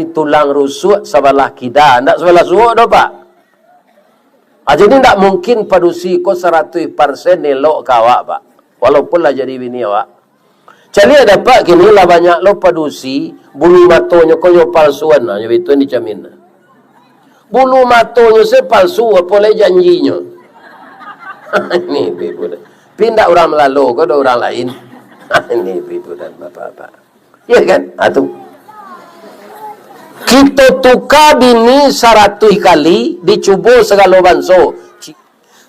tulang rusuk sebelah kida, ndak sebelah suuk dah pak. Jadi ndak mungkin padusi ko 100% elok kawak pak. Walaupun lah jadi bini awak. Jadi ada pak kini lah banyak lo padusi bulu matonya koyo palsuan lah, jadi itu dijamin. Bulu matonya se palsu apa le janjinya. Ini bibu. Pindah orang melalu ke orang lain. Ini bibu dan bapak-bapak. Ya kan? Atuh. Kita tukar bini 100 kali, dicuba segala banso.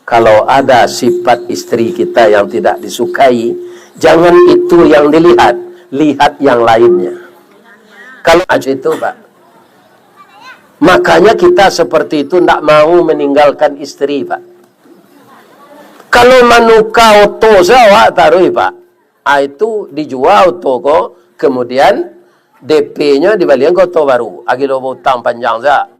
Kalau ada sifat istri kita yang tidak disukai, jangan itu yang dilihat, lihat yang lainnya. Kalau aja itu pak, makanya kita seperti itu tidak mau meninggalkan istri pak. Kalau manuka oto sawak taruh pak, itu dijual toko, kemudian DP-nya dibalikan ke oto baru. Agilo hutang panjang saja.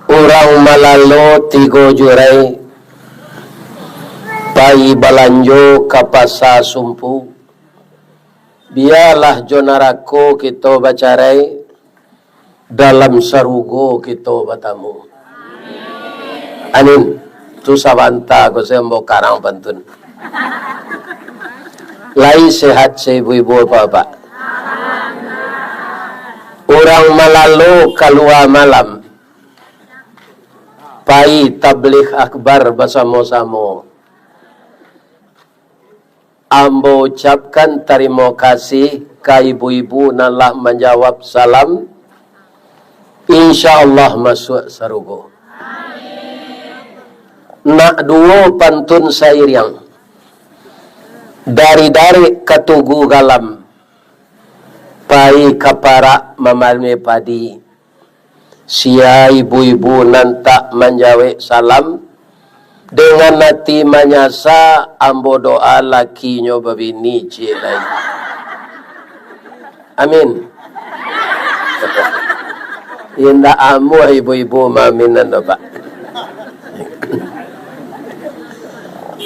Orang malalo tigo jurai pai balanjo kapasa sumpu biarlah jonarako kita bacarai dalam sarugo kita batamu anin tu sabanta ko sembo karang pantun lai sehat ibu-ibu bapak orang malalo keluar malam pai tabligh akbar bersama-sama. Ambo ucapkan terima kasih ke ibu-ibu nalah menjawab salam. InsyaAllah masuk sarugo. Nak dua pantun syair yang dari ketugu galam pai kapara memalmi padi. Sia ibu-ibu nantak menjawab salam dengan hati menyasa ambo doa lakinya babini cilai. Amin. Indah amu ibu-ibu maminan doa.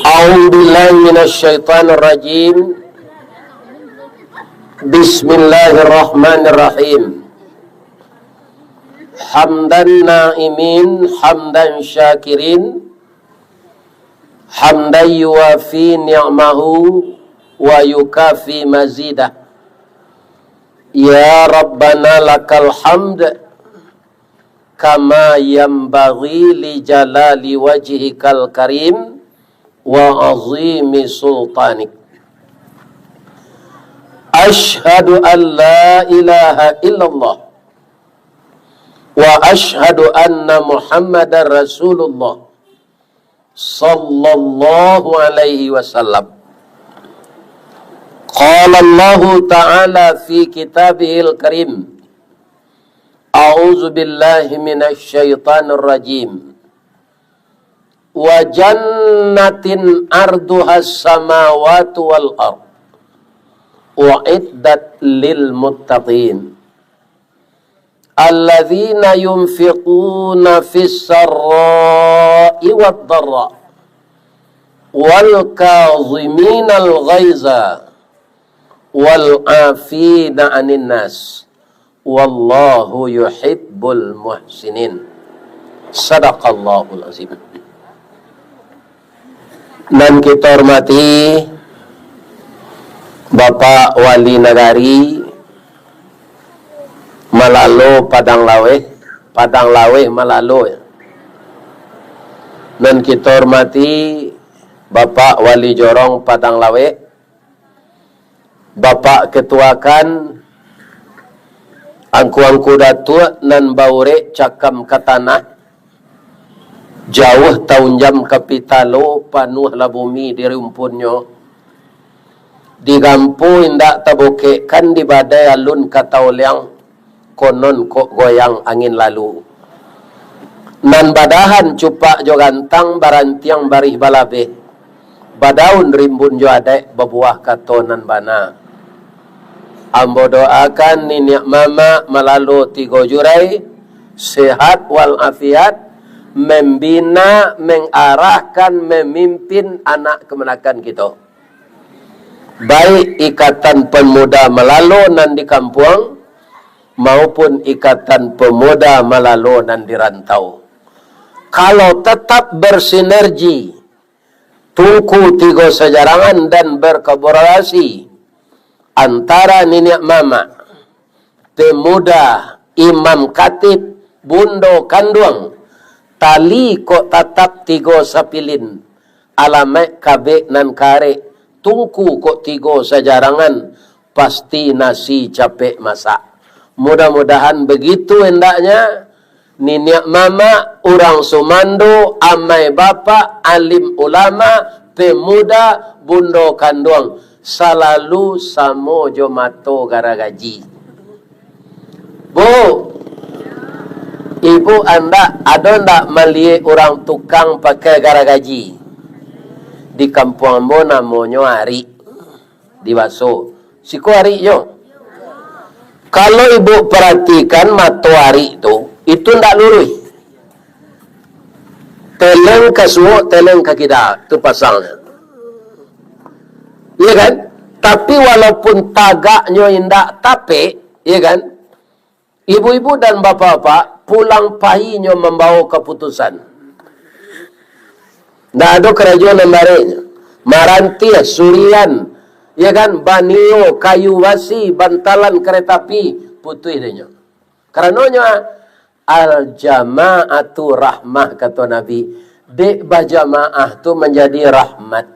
A'udzubillahi minasyaitonir rajim. Bismillahirrahmanirrahim. Hamdan na'imin, hamdan syakirin, hamdan yuwafi ni'mahu wa yukafi mazidah. Ya Rabbana lakal hamd kama yanbaghi li jalali wajhikal karim wa azimi sultanik. Ashhadu an la ilaha illallah wa ashhadu anna Muhammadar Rasulullah sallallahu alaihi wasallam. Qala Allah Ta'ala fi kitabihil karim. A'udzu billahi minasy syaithanir rajim. Wa jannatin arduhas samawati wal ard. U'iddat lil muttaqin. Alladzina yunfiquna fis sarra'i wad dharra wal kaziminal ghaiza wal 'afina 'anil nas wallahu yuhibbul muhsinin. Sadaqallahul azim. Dan kita hormati Bapak Wali Nagari Malalo Padang Lawe Malalo ya. Dan kita hormati Bapak Wali Jorong Padang Lawe, Bapak Ketuakan Angku-angku datua nan baure cakam katanah jauh tahun jam kapitalo panuh la bumi di rumpunyo digampu indak taboke kan di badai alun katauliang konon kok goyang angin lalu Nan badahan cupak jo gantang barantiang barih balabe. Badaun rimbun jo adek berbuah katonan bana. Ambo doakan niniak mama melalui 3 jurai sehat walafiat, membina, mengarahkan, memimpin anak kemenakan kita. Baik ikatan pemuda Melalo nan di kampung maupun ikatan pemuda Melalo nan di rantau. Kalau tetap bersinergi, tungku 3 sejarangan dan berkolaborasi antara niniak mama, pemuda, imam khatib, bundo kanduang, tali kok tatap 3 sapilin, alamek kabek nan karek, tungku kok 3 sejarangan, pasti nasi capek masak. Mudah-mudahan begitu hendaknya. Niniak mama, orang sumando, amai bapa, alim ulama, pemuda, bundo kanduang, selalu samo jomato gara gaji. Bu, ibu anda ada ndak melihat orang tukang pakai gara gaji? Di kampung ambo namanya Ari, di Baso. Siku Ari yo. Kalau ibu perhatikan matu Ari itu ndak lurus. Teleng ke suo, teleng ke kida, itu pasangnya. Iya kan? Tapi walaupun tagaknya indak tape, iya kan? Ibu-ibu dan bapak-bapak pulang pahinya membawa keputusan. Ndak ada kerajaan lembarenya. Marantia, Surian, ya kan? Banio, kayu wasi, bantalan kereta api, putih dia. Karenanya al-jama'atu rahmah kata Nabi. Dek berjamaah tu menjadi rahmat.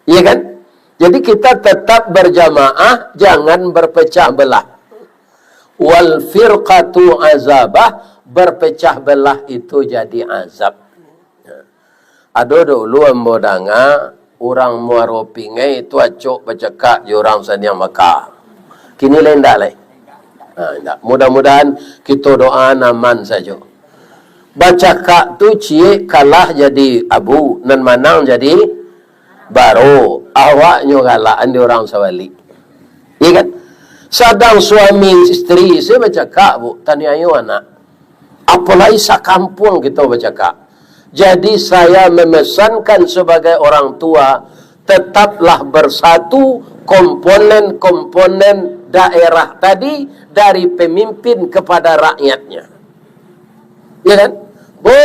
Iya kan? Jadi kita tetap berjamaah, jangan berpecah belah. Wal firqatu azabah, berpecah belah itu jadi azab. Ada dulu ambo danga orang muaro pingai itu acok bercakap di orang saniang Mekah. Kini lain dak lain. Mudah-mudahan kita doa aman saja. Bercakap tu cie kalah jadi abu, nan manang jadi baru. Awaknya galaan di orang sawali. Iya kan? Sedang suami isteri saya bercakap bu, tanya ayu anak. Apalagi sakampung kita bercakap. Jadi saya memesankan sebagai orang tua, tetaplah bersatu komponen-komponen daerah tadi dari pemimpin kepada rakyatnya. Ya kan? Bu,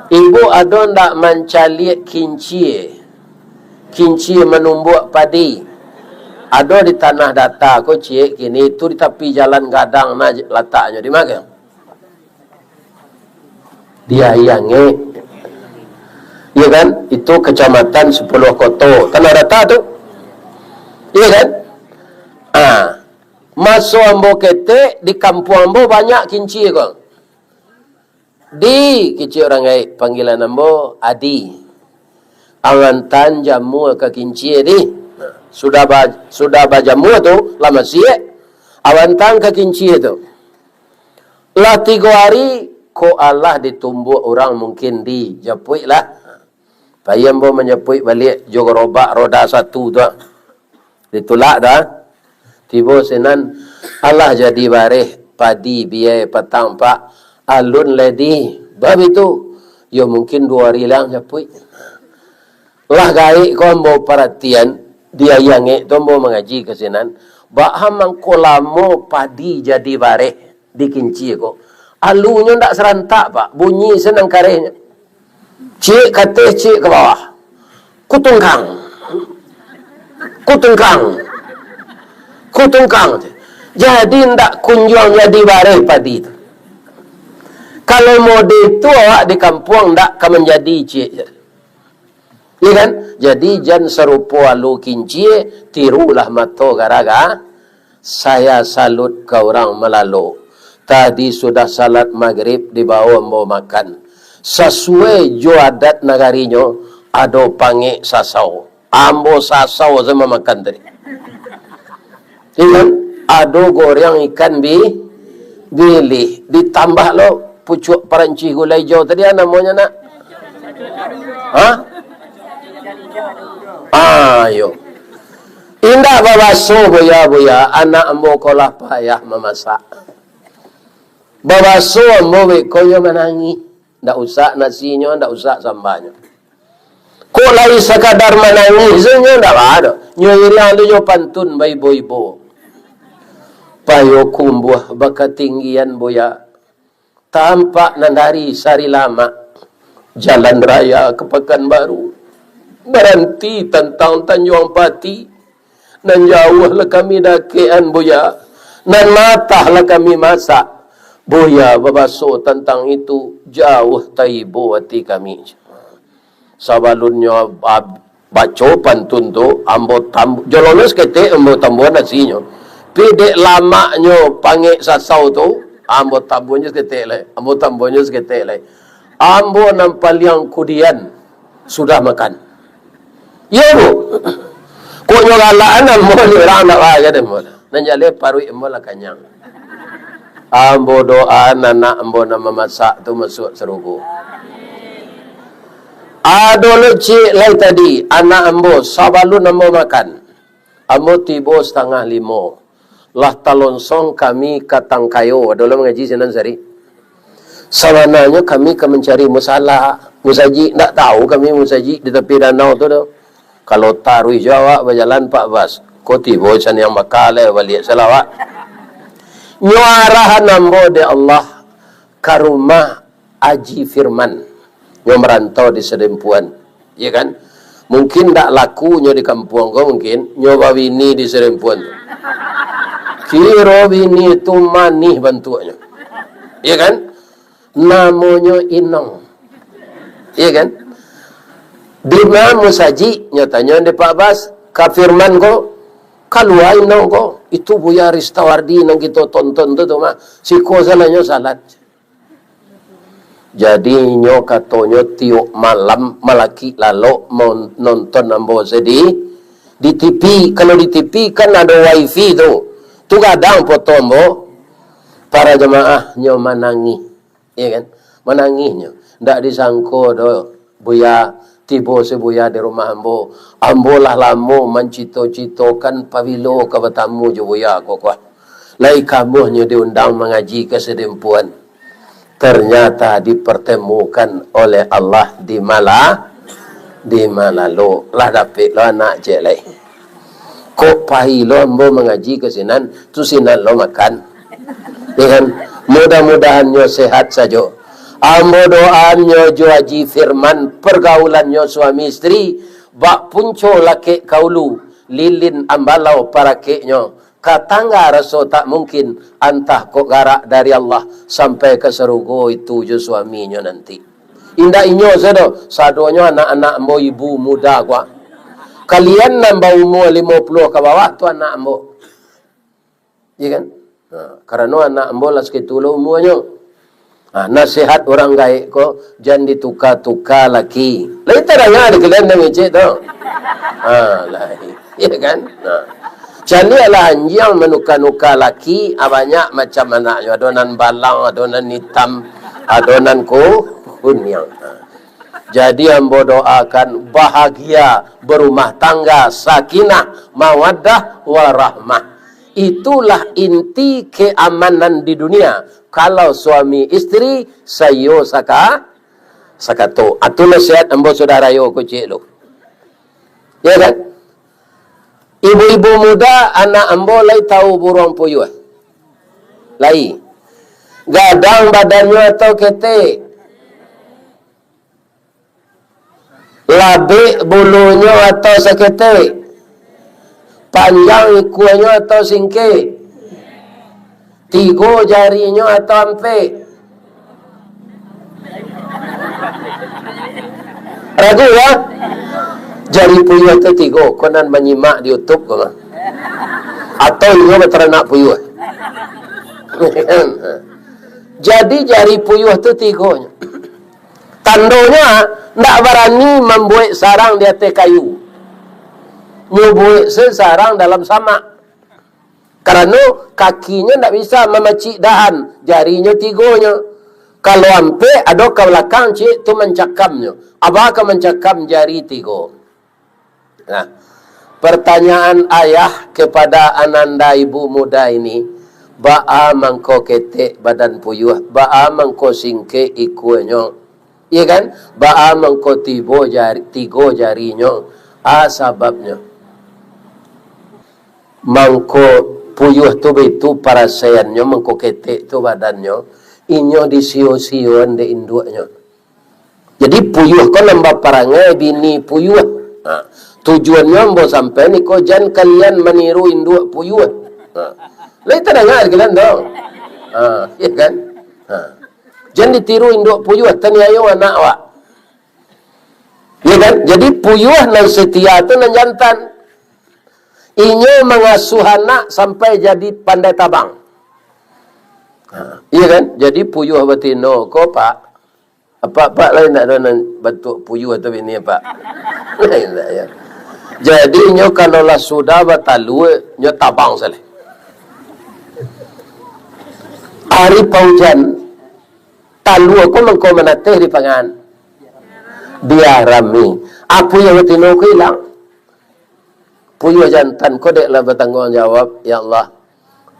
ibu ada ndak mencaliak kinci? Kinci menumbuk padi. Ada di tanah data ko cik kini itu di tepi jalan gadang na letaknya di mana? Dia yange. Iya kan? Itu kecamatan 10 Koto. Tanah data tu. Iya kan? Masuk ambo kete di kampung ambo banyak kinci kok. Di kecil orang ai panggilan ambo Adi. Awantan jamu ke kinci di. Sudah bajamu tu lama siye. Awantan ke kinci tu. Lah 3 hari ko Allah ditumbuk orang mungkin di jepui lah. Payam bo menyepui balik jogorobak roda 1 tu. Ditulak dah. Tiba senan Allah jadi bareh padi biaya petang pak alun ledi. Bab itu yo mungkin 2 hari lang jepui. Lah gai ko ambo perhatian dia yang itu mau mengaji ke senan. Baham kolamo padi jadi bareh di kinci ko. Alunya ndak serentak pak, bunyi senang karehnya. Cik kata cik ke bawah. Kutungkang. Jadi ndak kunjung jadi bareh padi itu. Kalau mode itu awak di kampung ndak akan menjadi cik. Ya kan? Jadi jan serupa alu kinci, tirulah mato garaga. Saya salut ke orang Melalo. Tadi sudah salat maghrib dibawa mau makan. Sesuai jo adat nagarinya, ada pange sasau. Ambo sasau sama makan tadi. Iya, ada goreng ikan Bilih ditambah lo pucuk perancis gulai hijau tadi namanya nak. Hah? Ayo. Indah babaso buya anak ambo kolah payah memasak. Babaso ambo koyo menangi. Ndak usah nasinya, ndak usah sambanya. Kok lagi sekadar menangisnya ndak ada. Nyoiriang tu pantun bai ibu-ibu. Payo kumbuh bakatinggian boya. Tampak nandari sari lama. Jalan raya ke Pekanbaru. Berhenti tentang Tanjung Pati. Dan jauhlah kami dakian boya. Dan matahlah kami masak. Boya babaso tentang itu. Jauh taibo hati kami. Sabalunnya baca pantun tu. Ambo tambu. Jololos kete ambo tambuan nasinya. Pidek lamaknya panggil sasau tu. Ambo tambuannya seketik lah. Ambo tambuannya seketik lah. Ambo nampak yang kudian. Sudah makan. Ya bu. Kok nyogalaan ambo ni orang nak raya dia mula. Nanjale parui ambo lah kanyang. Ambo doa anak ambo nama masak tu masuk serugu. Ado lecik lai tadi. Anak ambo sabalun ambo makan. Ambo tibo 4:30. Lah talonsong kami katang kayo. Adalah mengaji Senan Sari. Sebenarnya kami ke mencari musalah. Musaji, tak tahu kami musaji di tepi danau tu dah. Kalau taruh Jawa berjalan Pak Bas. Kau tiba san yang bakal balik selawat. Nyuarahan nambo de Allah ke rumah Haji Firman. Yang merantau di Sedempuan. Ya kan? Mungkin tak lakunya di kampung kau mungkin. Nyoba bini di Sedempuan tu. Kira bini itu manih bentuknya. Ya kan? Namanya Inong. Ya kan? Di mana musaji nyatanya di Pak Bas Kafirman ko kalua Inong ko itu Buya Ristawardi nang kita tonton tu mah siko salahnya salat. Jadi nyo katonyo tiuk malam malaki lalu mau nonton ambo sedih di TV. Kalau di TV kan ada wifi tu. Tu kadang potombo para jemaah nyo manangi, ya kan? Mananginya, ndak disangko do Buya tibo sebuya di rumah ambo. Ambo lah lamo mencito-citokan pavilo ke betamu jo Buya kok. Lai kamu nyo diundang mengaji ke Sedempuan. Ternyata dipertemukan oleh Allah di Malalo. Lah dapet lo anak jelek. Kok pahi lo ambo mengaji ke Sinan, tu Sinan lo makan. Ya kan? Mudah-mudahan nyo sehat saja. Ambo doanyo jo Haji Firman, pergaulannya suami istri, bak punco laki kaulu, lilin ambalau para keknyo. Katangga raso tak mungkin antah kok garak dari Allah sampai ke serugo itu jo suaminya nanti. Indah inyo sado, sadonya anak-anak ambo ibu muda gua. Kalian nambah umur 50 ke bawah tu anak ambo. Ya kan? Karena anak ambo lah sekitu umurnya. Nasihat orang gaik ko jangan ditukar-tukar laki. Lain tak ada di kalian yang ngecek tu. Lain. Ya kan? Jadi lah anjing menukar-nukar laki banyak macam anaknya. Adonan balang, adonan hitam, adonan kunyang. Jadi ambo doakan bahagia berumah tangga, sakinah, mawaddah, warahmah. Itulah inti keamanan di dunia. Kalau suami istri sayo sakato. Atu nasihat ambo saudara yo kucik lo. Ya kan? Ibu-ibu muda anak ambo lai tahu burung puyuh. Lai. Gadang badannya atau ketek. Labik bulunya atau seketik. Panjang ikuannya atau singkit. 3 jarinya atau ampek. Ragu ya? Jari puyuh itu 3. Konan menyimak di YouTube kau. Atau ini beternak puyuh. Jadi jari puyuh itu 3. Tandonya tak berani membuat sarang di atas kayu. Membuat sesarang dalam samak. Karena kakinya tidak bisa memacik dahan, jarinya tigonya. Kalau ampe ada ke belakang cik tu mencakamnya. Apakah mencakam jari tigo? Nah, pertanyaan ayah kepada ananda ibu muda ini, ba'a mangko ketek badan puyuh, ba'a mangko singke ikuenyo. Iya kan? Ba'a mangko tigo jarinya. Sebabnya mangko puyuh tu betu parasayannya, mangko ketek tu badannya, inyo disio-sioan de induknya. Jadi puyuh ko lembab parangai bini puyuh. Nah, tujuannya mau sampai ni ko jan kalian meniru induk puyuh. Lai terdengar kalian dong. Ya kan? Jan ditiru induk puyuh taniayo anak awak. Ya kan? Jadi puyuh nan setia tu nan jantan. Inyo mengasuh anak sampai jadi pandai tabang. Iya kan? Jadi puyuh betino ko pak. Pak lain nak ada bentuk puyuh atau ini pak. Lain tak ya. Jadi inyo kalau lah sudah batalu inyo tabang saleh. Hari paujan talu ko mengko menateh di pangan. Dia rami. Apa yang betino ko hilang? Puyuh jantan ko deklah bertanggungjawab, ya Allah.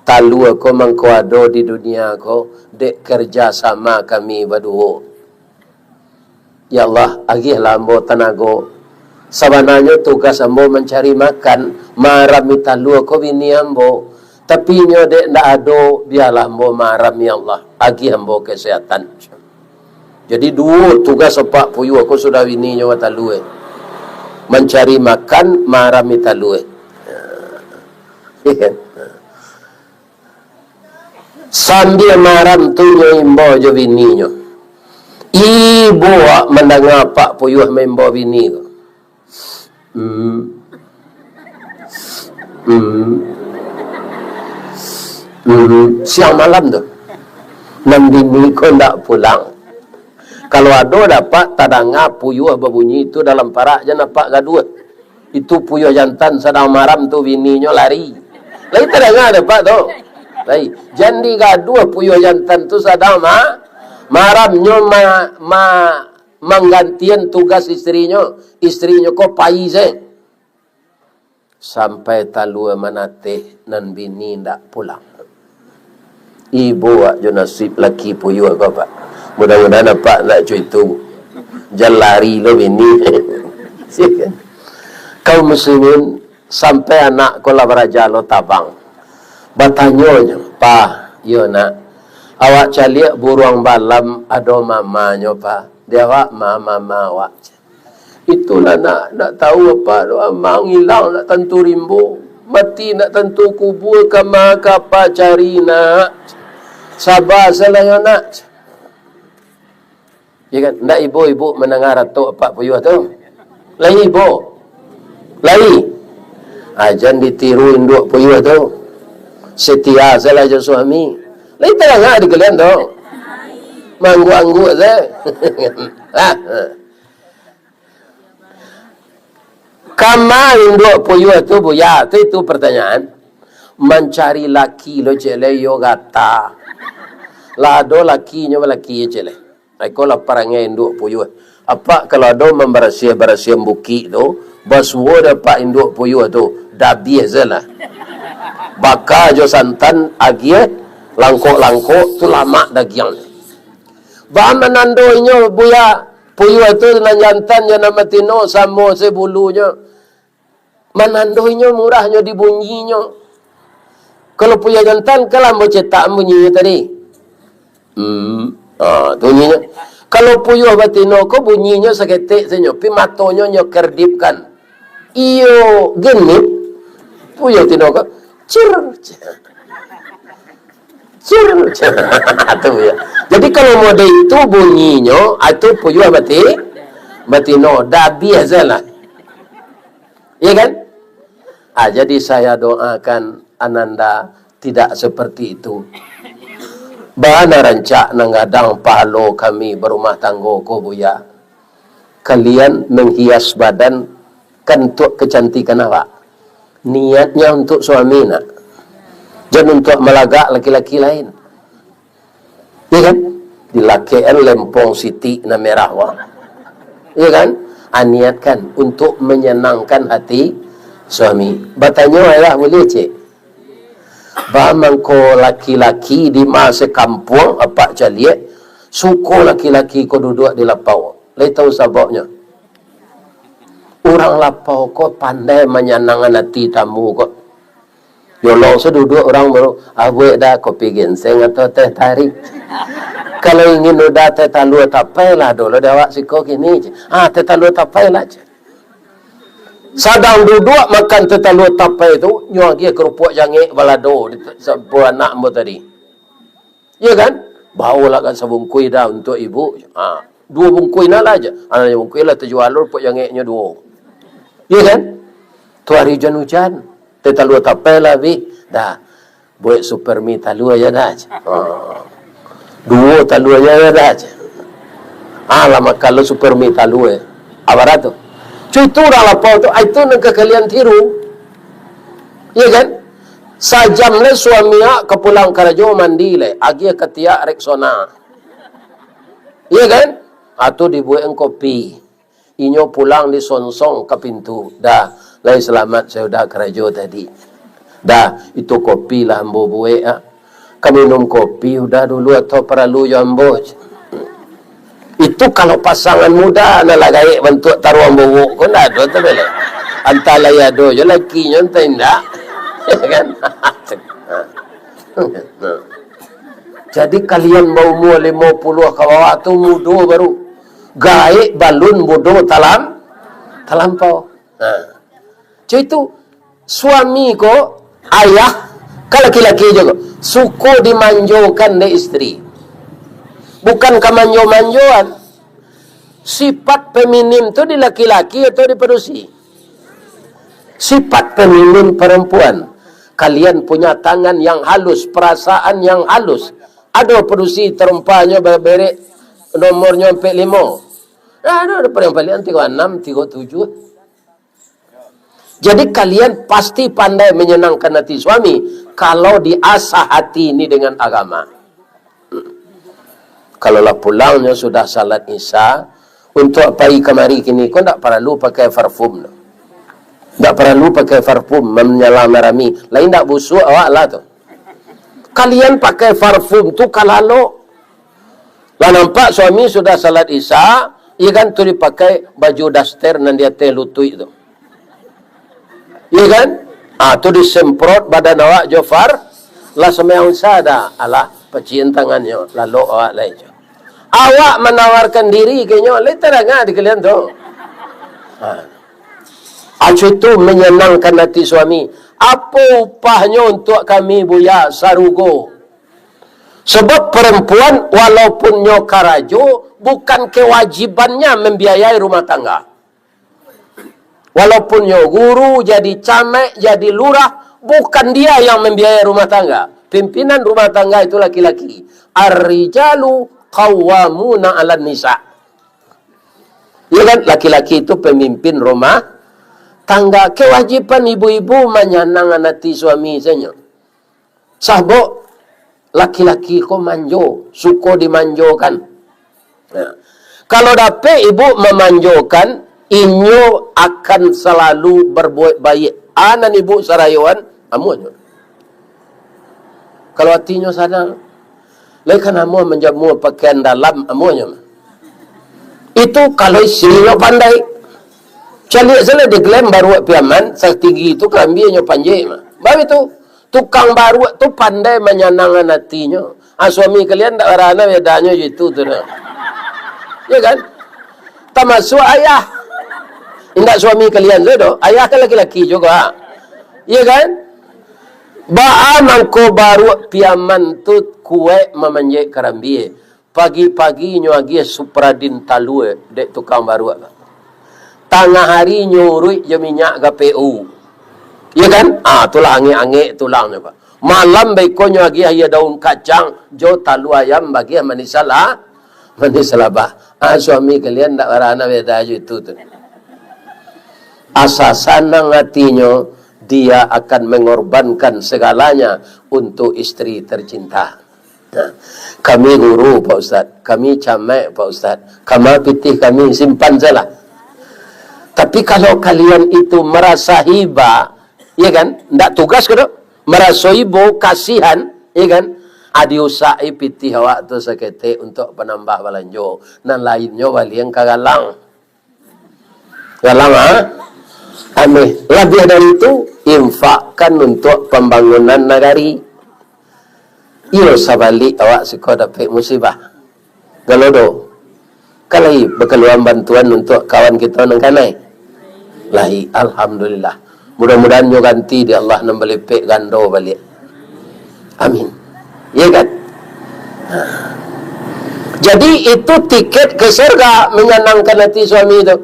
Talu aku mengkuado di dunia aku, dek kerja sama kami berdua. Ya Allah, agihlah ambo tanago. Sebenarnya tugas ambo mencari makan, marami talu aku bini ambo. Tapi nyo dek ndak ado, biarlah ambo maram ya Allah. Agih ambo kesehatan. Jadi dua tugas sepak puyuh aku sudah bini nyo talu. Mencari makan, marami talu. Sambil maram tu imbo jo bini nyo. Ibu mendengar pak puyuh membo bini ko. Siang malam tu. Nang bini ko ndak pulang. Kalau ada dapat tadanga puyuh berbunyi itu dalam parak je nampak gaduh. Itu puyuh jantan sedang maram tu bininya lari. Lagi tadanga dapat tu. Baik, jadi gaduh puyuh jantan tu sedang maramnya menggantian tugas istrinya. Istrinya ko paize. Sampai talu manate nan bini ndak pulang. Ibu jo nasib laki puyuh ko pak. Mudah-mudahan dapat nak cuy tu. Jangan lari lo bini. Kaum muslimin sampai anak ko lah beraja lo tabang. Bertanya, "Pa, yo nak, awak caliak burung balam ada mamanya, Pa?" Dia awak mama awak. Itulah nak tahu apa doa mang hilang nak tentu rimbu. Mati nak tentu kubur kama kapa cari nak. Sabar salah nak. Ya kan? Ndak ibu-ibu mendengar atuk apa puyuh tu. Lai ibu. Lai. Ajan ditiru induk puyuh tu. Setia salah je suami. Lai terang di kalian tu. Manggu-anggu je. Kamal induk puyuh tu buya. Itu pertanyaan. Mencari laki lo cele yo gata. Lado lakinya laki cele. Aku lah parangai induk puyuh. Apa kalau ada membersiah buki tu, baswo dapat induk puyuh tu, dah biasa lah. Baka jo santan agie, langkok tu lama dagiang. Bah menandonya buya puyuh tu nan jantan je nama tino samo sebulunya. Menandonya murahnya dibunyinya. Kalau puyuh jantan kalau mau cetak bunyinya tadi. Bunyinya. Kalau puyuh batino ko bunyinya seketik saja, pi matonya nyo kerdipkan. Iyo genit puyuh tino ko cir. Ya. Jadi kalau mode itu bunyinya itu puyuh batino dah biasa lah. Iya kan? Jadi saya doakan Ananda tidak seperti itu. Bana rancak nanggadang palo kami berumah tangga ko buya. Kalian menghias badan kan untuk kecantikan awak. Niatnya untuk suami nak. Jangan untuk melagak laki-laki lain. Ya kan? Di lakian Lempong Siti na merah wah. Ya kan? Niatkan untuk menyenangkan hati suami. Batanya lah boleh cik. Bamang ko laki-laki di masa kampung apa caliat, suko laki-laki ko duduk di lapau. Lai tahu sebabnya. Orang lapau ko pandai menyenangkan hati tamu ko. Yolong seduduk orang baru, abuek dah kopi ginseng atau teh tarik. Kalau ingin udah teh talua tapai lah dulu dewak siko gini. Teh talua tapai lah. Sadang duduk makan teh talua tapai itu, nyuagi kerupuk jangik balado di sebuah anak mu tadi. Ya kan? Bawalah kan sebungkui dah untuk ibu. 2 bungkui nak lah aja. Anaknya bungkui lah terjual kerupuk jangiknya 2. Ya kan? Tu hari hujan-hujan. Teh talua tapai lah bi. Dah. Buat super mi talua aja dah. 2 talua aja dah. Lama kalau super mi talua. Apa tu? Cuy tu orang lapau tu, itu nak kalian tiru. Ya kan? Sajam le suami ke pulang karajo mandi le, agi ketiak reksona. Ya kan? Atau dibuat kopi. Inyo pulang di sonsong ke pintu. Dah, lai selamat saya dah karajo tadi. Dah, itu kopi lah ambo buat. Kami minum kopi udah dulu atau perlu jambo. Itu kalau pasangan muda nak lagai bentuk taruh bubuk kau nak ada tu boleh. Antara ya do je laki nyontai ndak. Kan? Jadi kalian mau umur 50 ke bawah tu muda baru. Gaik balun bodoh talampau. Jadi itu suami ko ayah kalau laki-laki juga suko dimanjokan oleh istri. Bukan kemanjo-manjoan. Sifat feminim itu di laki-laki atau di perusi? Sifat feminim perempuan. Kalian punya tangan yang halus, perasaan yang halus. Ada perusi terumpanya berberek nomornya sampai 5. Ada yang paling 36, 37. Jadi kalian pasti pandai menyenangkan hati suami kalau diasah hati ini dengan agama. Kalau lah pulangnya sudah salat isya, untuk pagi kemari kini kau tak perlu pakai parfum. Tak perlu pakai parfum menyala marami. Lain tak busuk awak lah tu. Kalian pakai parfum tu kalau lah nampak suami sudah salat isya, ia kan tu dipakai baju daster nan dia teh lutui tu. Iya kan? Tu disemprot badan awak jofar, lah semayang sada, alah pecian tangannya, lalu awak lain. Awak menawarkan diri kayaknya letaranga di kalian tu. Itu menyenangkan hati suami. Apa upahnya untuk kami buya sarugo? Sebab perempuan walaupun nyokarajo bukan kewajibannya membiayai rumah tangga. Walaupun nyo guru, jadi camek, jadi lurah, bukan dia yang membiayai rumah tangga. Pimpinan rumah tangga itu laki-laki. Ar-rijalu qawwamuna 'alan nisa. Ya kan, laki-laki itu pemimpin rumah tangga. Kewajiban ibu-ibu menyenangkan hati suami saja. Sahbo laki-laki ko manjo, suko dimanjokan. Kalau dapat ibu memanjokan, inyo akan selalu berbuat baik. Anan ibu sarayuan, amun. Kalau hatinya sadar, lekan amu menjamu pakaian dalam amunya. Itu kalau istrinya pandai. Calik salah diklaim baru piaman, setinggi itu kelambiannya panjang. Baru itu tukang baru tu pandai menyenangkan hatinya. Suami kalian tak rana bedanya gitu tu. Ya kan? Termasuk ayah. Indak suami kalian tu, ayah kan laki-laki juga. Ya kan? Mangko baru piaman tu kue memanjek karambie. Pagi-pagi nyuagi supradin talue dek tukang baru. Tengah hari nyurui je minyak KPU. Ya kan? Tulang angin-angin tulangnya pak. Malam beko nyuagi ayah daun kacang jo talu ayam bagi manisalah. Manisalah bah. Suami kalian tak warna beda itu tu. Asasan nang hatinya dia akan mengorbankan segalanya untuk istri tercinta. Nah, kami guru Pak Ustaz, kami camek Pak Ustaz, kamar pitih kami simpan salah. Tapi kalau kalian itu merasa hiba, ya kan, ndak tugas ke dok? Merasa ibu kasihan, ya kan, adi usai pitih awak tu sekete untuk penambah balanjo, dan lainnya wali yang kagalang. Galang Ameh. Lebih dari itu, infakkan untuk pembangunan nagari. Iyo sabalik awak siko dapat musibah. Galodo. Kalai berkeluar bantuan untuk kawan kita nang kanai. Lahi, alhamdulillah. Mudah-mudahan nyo ganti di Allah nambelipik gando balik. Amin. Ya kan? Jadi itu tiket ke surga menyenangkan hati suami itu.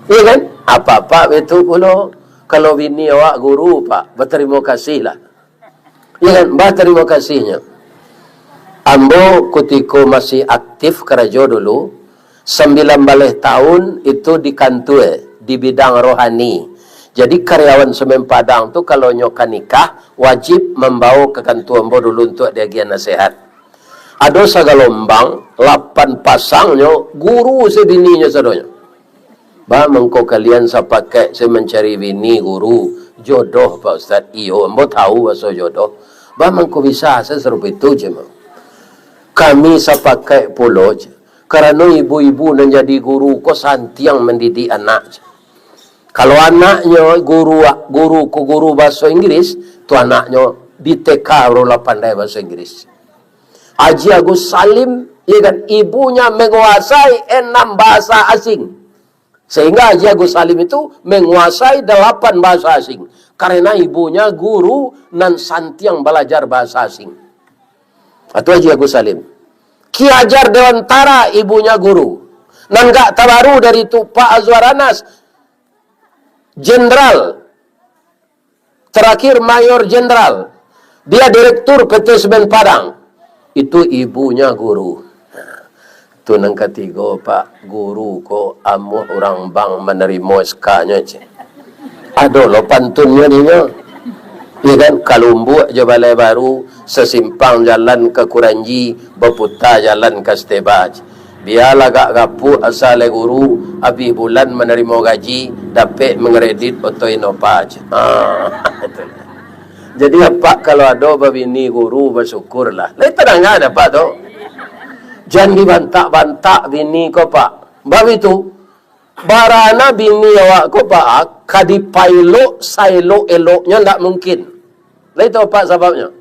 Ya kan? Apa-apa itu pula. Kalau bini awak guru pak, berterima kasih lah. Ya kan? Berterima kasihnya. Ambo ketika masih aktif kerja dulu, 19 tahun itu di kantor, di bidang rohani. Jadi karyawan Semen Padang tu kalau nyoka nikah, wajib membawa ke kantor ambo dulu untuk diagian nasihat. Ada sagalombang, 8 pasangnya, guru sebininya sadonya. Ba mengko kalian saya pakai saya mencari bini guru jodoh Pak Ustaz. Iyo, ambo tahu bahasa jodoh. Ba mengko bisa saya serupa itu je mang. Kami saya pakai polo je. Karena ibu-ibu yang jadi guru kok santiang mendidik anak. Kalau anaknya guru bahasa Inggris, tu anaknya di TK baru pandai bahasa Inggris. Haji Agus Salim, ya kan, ibunya menguasai 6 bahasa asing. Sehingga Haji Agus Salim itu menguasai 8 bahasa asing. Karena ibunya guru nan santiang belajar bahasa asing. Atau Haji Agus Salim. Ki Hajar Dewantara ibunya guru. Nan gak tabaru dari itu Pak Azwar Anas. Jenderal. Terakhir Mayor Jenderal. Dia Direktur PT Semen Padang. Itu ibunya guru. Itu nang ketiga Pak guru ko amuh orang bang menerima SK-nya je. Aduh lo pantunnya dia. Ya kan, Kalumbu je Balai Baru, sesimpang jalan ke Kuranji, berputar jalan ke Stebaj. Biarlah gak gapu asal guru, habis bulan menerima gaji, dapat mengredit auto Inopaj. Jadi apa kalau ada babini guru bersyukurlah. Lai tenang ada Pak tu. Jangan dibantak-bantak bini kau Pak. Bab itu, barana bini awak kau Pak, kadipailok sailok-eloknya tak mungkin. Lai tahu Pak sebabnya?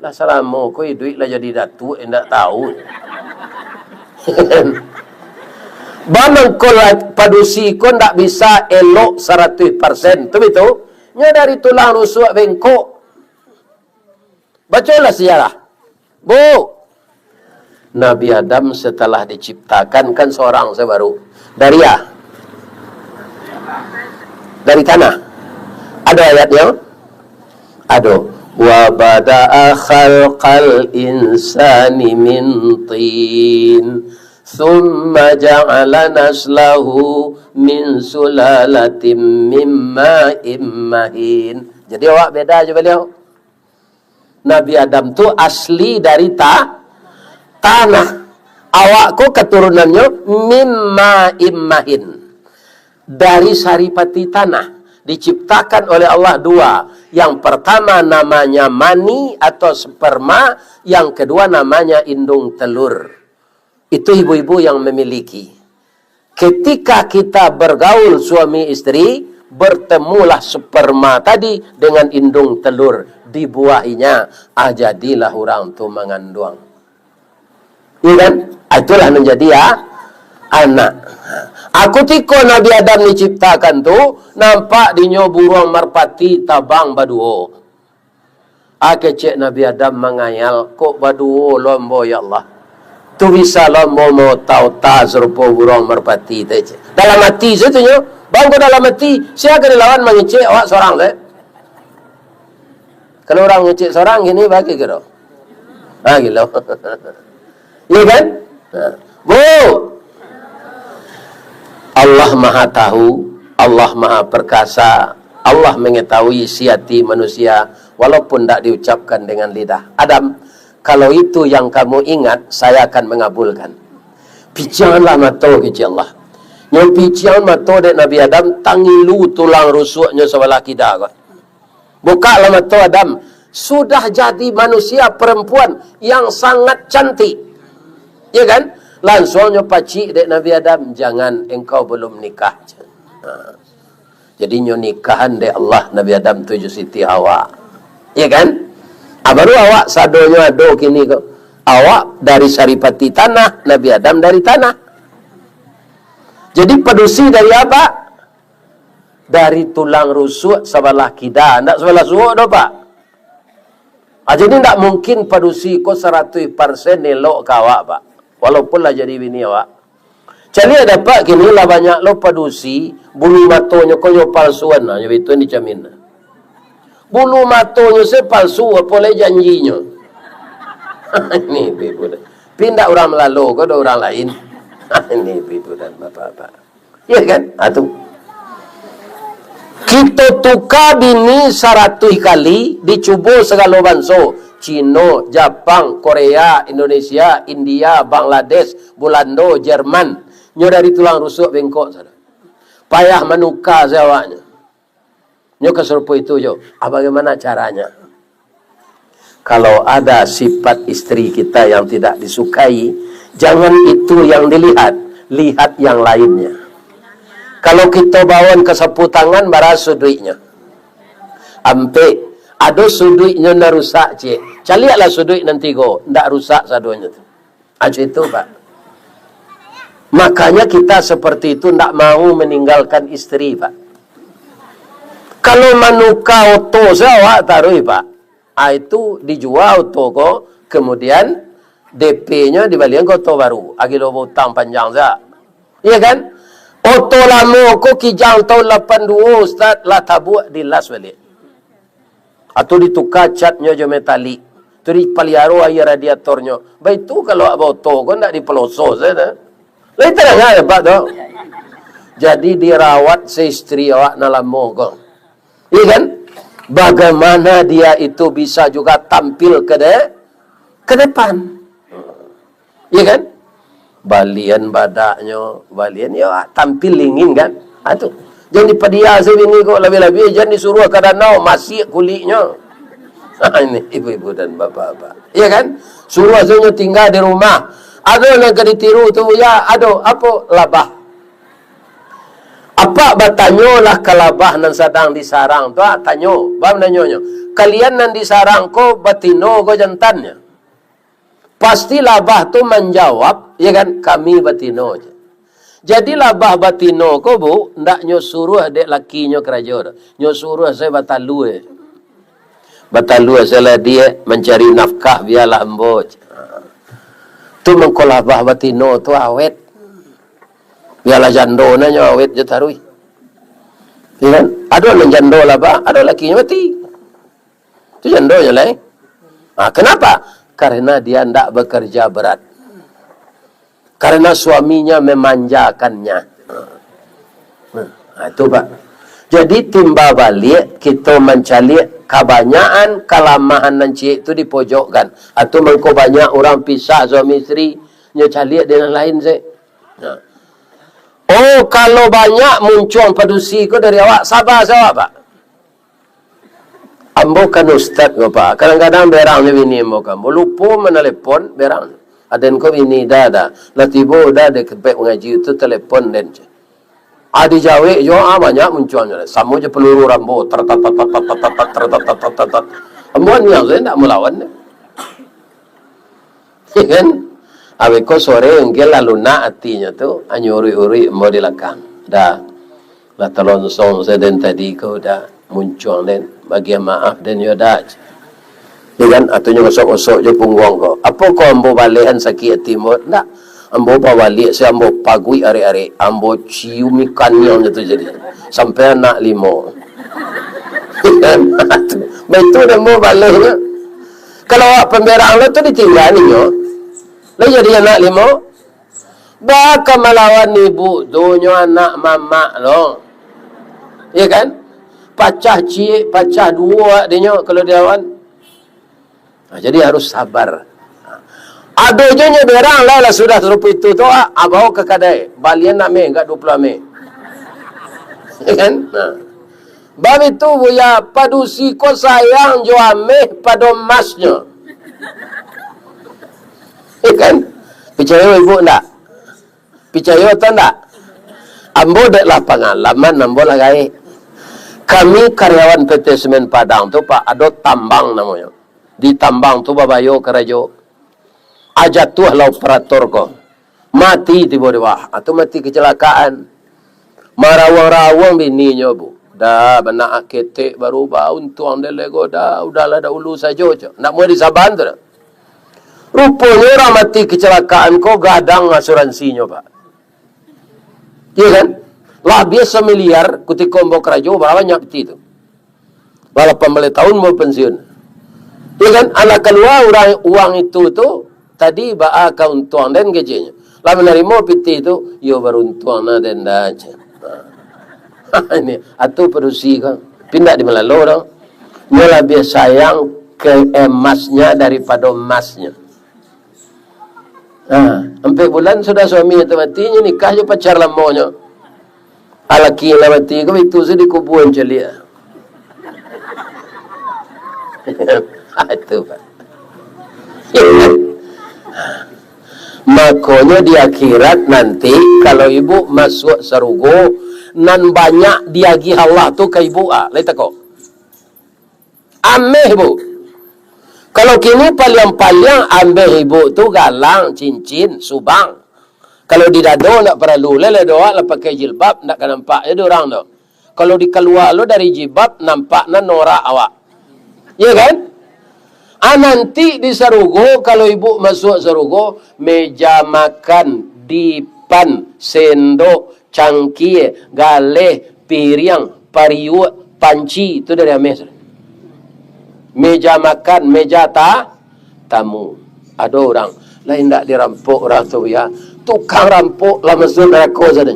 Lah selama kau duit lah jadi datuk, tak tahu. Bamang kau padusi kau tak bisa elok 100%. Tu betul? Nya dari tulang rusuk bengkok. Bacalah sejarah. Bu. Nabi Adam setelah diciptakan kan seorang sebaru. Dari ya? Dari tanah. Ada ayatnya? Ada. Wa bada'a khalqal insani min tin. Thumma ja'ala naslahu min sulalatin mimma immahin. Jadi awak beda aja beliau. Nabi Adam tu asli dari tanah. Awakku keturunannya mimma immahin. Dari saripati tanah. Diciptakan oleh Allah 2. Yang pertama namanya mani atau sperma. Yang kedua namanya indung telur. Itu ibu-ibu yang memiliki. Ketika kita bergaul suami istri, bertemulah sperma tadi dengan indung telur. Dibuahinya, jadilah orang tu mengandung. Ya kan? Itulah menjadi anak. Aku tiko Nabi Adam diciptakan tu, nampak dinyo burung merpati tabang baduo. Kecek Nabi Adam mengayal, kok baduo lombo ya Allah. Tu bisa lombo mau tahu serupa burung merpati tu. Dalam hati saya tu nyo, bang ko dalam hati, siapa kena lawan mengecek awak seorang tu. Kalau orang ngecek seorang gini bagi kira. Gila. Ya kan? Bu. Allah Maha tahu Allah Maha Perkasa. Allah mengetahui isi hati manusia walaupun tidak diucapkan dengan lidah. Adam, kalau itu yang kamu ingat, saya akan mengabulkan. Pijanganlah mata kecil Allah. Yang pijangan mata dek Nabi Adam, tangilu tulang rusuknya sebelah kita. Buka lah mata Adam. Sudah jadi manusia perempuan yang sangat cantik. Ya kan? Langsungnya pacik dek Nabi Adam, jangan, engkau belum nikah. Jadi nyo nikahan dek Allah Nabi Adam tuju Siti Hawa. Ya kan? Baru awak sadonya ado kini kok. Awak dari saripati tanah, Nabi Adam dari tanah. Jadi padusi dari apa? Dari tulang rusuk sebelah kida, ndak sebelah suuk dah Pak. Jadi ndak mungkin padusi ko 100% elok kawak Pak. Walaupun lah jadi bini awak. Jadi ada Pak kini lah banyak lo padusi bulu matonya koyo palsuan nah itu ni jamin. Bulu matonya se palsu apa le janjinya. Ini bibu. Pindah orang melalu ke orang lain. Ini bibu dan bapak-bapak. Ya kan? Atuh. Kita tukar bini 100 kali dicuba segala bangsa. Cina, Jepang, Korea, Indonesia, India, Bangladesh, Belanda, Jerman. Nyo dari tulang rusuk bengkok sana. Payah menukar sewaknya. Nyo keserupa itu jo. Bagaimana caranya? Kalau ada sifat istri kita yang tidak disukai, jangan itu yang dilihat, lihat yang lainnya. Kalau kita bawa ke sapu tangan, bara sudutnya. Ampe, ada sudutnya na rusak cik. Caliaklah sudut nanti go, ndak rusak sadonya tu. Aja itu Pak. Makanya kita seperti itu ndak mau meninggalkan istri Pak. Kalau manuka oto saya taruh Pak. Itu dijual toko, kemudian DP-nya dibalikan ke oto baru. Agilo hutang panjang saja. Iya kan? Oto lama ko kijang tahun 82 Ustaz lah tabuk dilas balik. Atau ditukar catnya je metalik. Tu dipeliaro air radiatornya. Baik tu kalau abang oto ko ndak dipelosos saja. Lain terang ada Pak tu. Jadi dirawat seistri awak na lama ko. Iya kan? Bagaimana dia itu bisa juga tampil ke depan. Iya kan? Balian badaknya, balian ya tampil lingin kan? Atuh. Jangan dipadia sebini kok lebih-lebih jangan disuruh ke danau masih kulitnya. Ini ibu-ibu dan bapak-bapak. Iya kan? Suruh asalnya tinggal di rumah. Ada yang ditiru tu ya, ada apa labah. Apa batanyo lah kalabah nan sedang disarang tu tanyo, bam nanyonya. Kalian nan disarang ko batino ko jantannya. Pasti labah tu menjawab, ya kan, kami batino je. Jadi labah batino ko bu, ndak nyo suruh dek lakinya kerajaan. Nyo suruh saya batalu. Batalu salah dia mencari nafkah biarlah emboj. Tu mengkolabah batino tu awet. Biarlah jando nanya awet je tarui. Ya kan? Ada yang jando lah bah, ada lakinya mati. Itu jandonya lah. Kenapa? Karena dia tidak bekerja berat. Karena suaminya memanjakannya. Itu Pak. Jadi timba balik kita mencari kebanyakan kelamahan nanti itu dipojokkan. Atau mengko banyak orang pisah suami istri nyo cari dengan lain saya. Oh, kalau banyak muncul padusi ko dari awak, sabar saya Pak. Ambo kan ustaz ko Pak. Kadang-kadang berang ni bini ambo kan. Lupa menelepon berang. Aden ko bini dah. Latibo dah de kepek mengaji itu telepon den. Adi jawe yo banyak munculnya. Samo je peluru rambo tat. Ambo ni yang saya nak melawan. Ya kan? Awe ko sore engkel lalu na artinya tu anyuri-uri mau di belakang. Dah. Lah talon song seden tadi ko dah muncul den bagi maaf den yo dah. Dengan atunya gosok-gosok je punggung ko. Apa ko ambo balehan sakit timur? Ndak. Ambo balik saya ambo pagui are-are. Ambo cium ikannya tu jadi. Sampai anak 5. Betul dah ambo balehnya. Kalau pemberang lo tu ditinggal ni yo. Lalu jadi anak 5. Baka melawan ibu tu nyo anak mama lo. Ya kan? Pacah cik, pacah dua dia kalau dia lawan. Jadi harus sabar. Ada je nya berang lah sudah serupa itu tu bawa ke kedai. Balian nak meh enggak 20 meh. Ya kan? Bab itu buya padusi ko sayang jo ameh pada masnya. Ya kan? Percaya ibu enggak? Percaya atau enggak? Ambo deklah pengalaman ambo lah gai. Kami karyawan PT Semen Padang tu Pak, ada tambang namanya. Di tambang tu babayo kerajo. Ajatuh lah operator ko. Mati tiba-tiba. Atau mati kecelakaan. Marawang-rawang bininya bu. Dah benak ketek baru bau untung dia lego dah. Udahlah dah ulu saja. Nak mau disaban tu dah. Rupanya orang mati kecelakaan ko gadang asuransinya Pak. Iya kan? Lah biasa miliar ketika mau kerajo berapa banyak peti itu. Walaupun balik tahun mau pensiun. Iya kan? Anak keluar uang itu tu tadi baa kauntuan dan gajinya. Lah menerima peti itu yo beruntuang na dan dah. Ini atau perusi kan pindah di Melalo dong. Dia lebih sayang ke emasnya daripada emasnya. Sampai bulan sudah suami itu matinya nikah je pacar lamonya. Alaki yang mati ke itu sih dikuburan celia. Itu Pak. Makanya di akhirat nanti kalau ibu masuk sarugo nan banyak diagi Allah tu ke ibu lihat kok. Ameh bu. Kalau kini paling ambil ibu tu galang, cincin, subang. Kalau di dado nak perlu lele doa lah pakai jilbab nak nampak dia orang tu. Kalau di keluar lo dari jilbab nampak norak awak. Ya kan? Nanti di sarugo kalau ibu masuk sarugo meja makan, dipan, sendok, cangkir, galeh, piring, pariu, panci itu dari ames. Meja makan, meja tamu. Ada orang lain tak dirampok orang tu ya. Tukang rampok lah masuk neraka saja.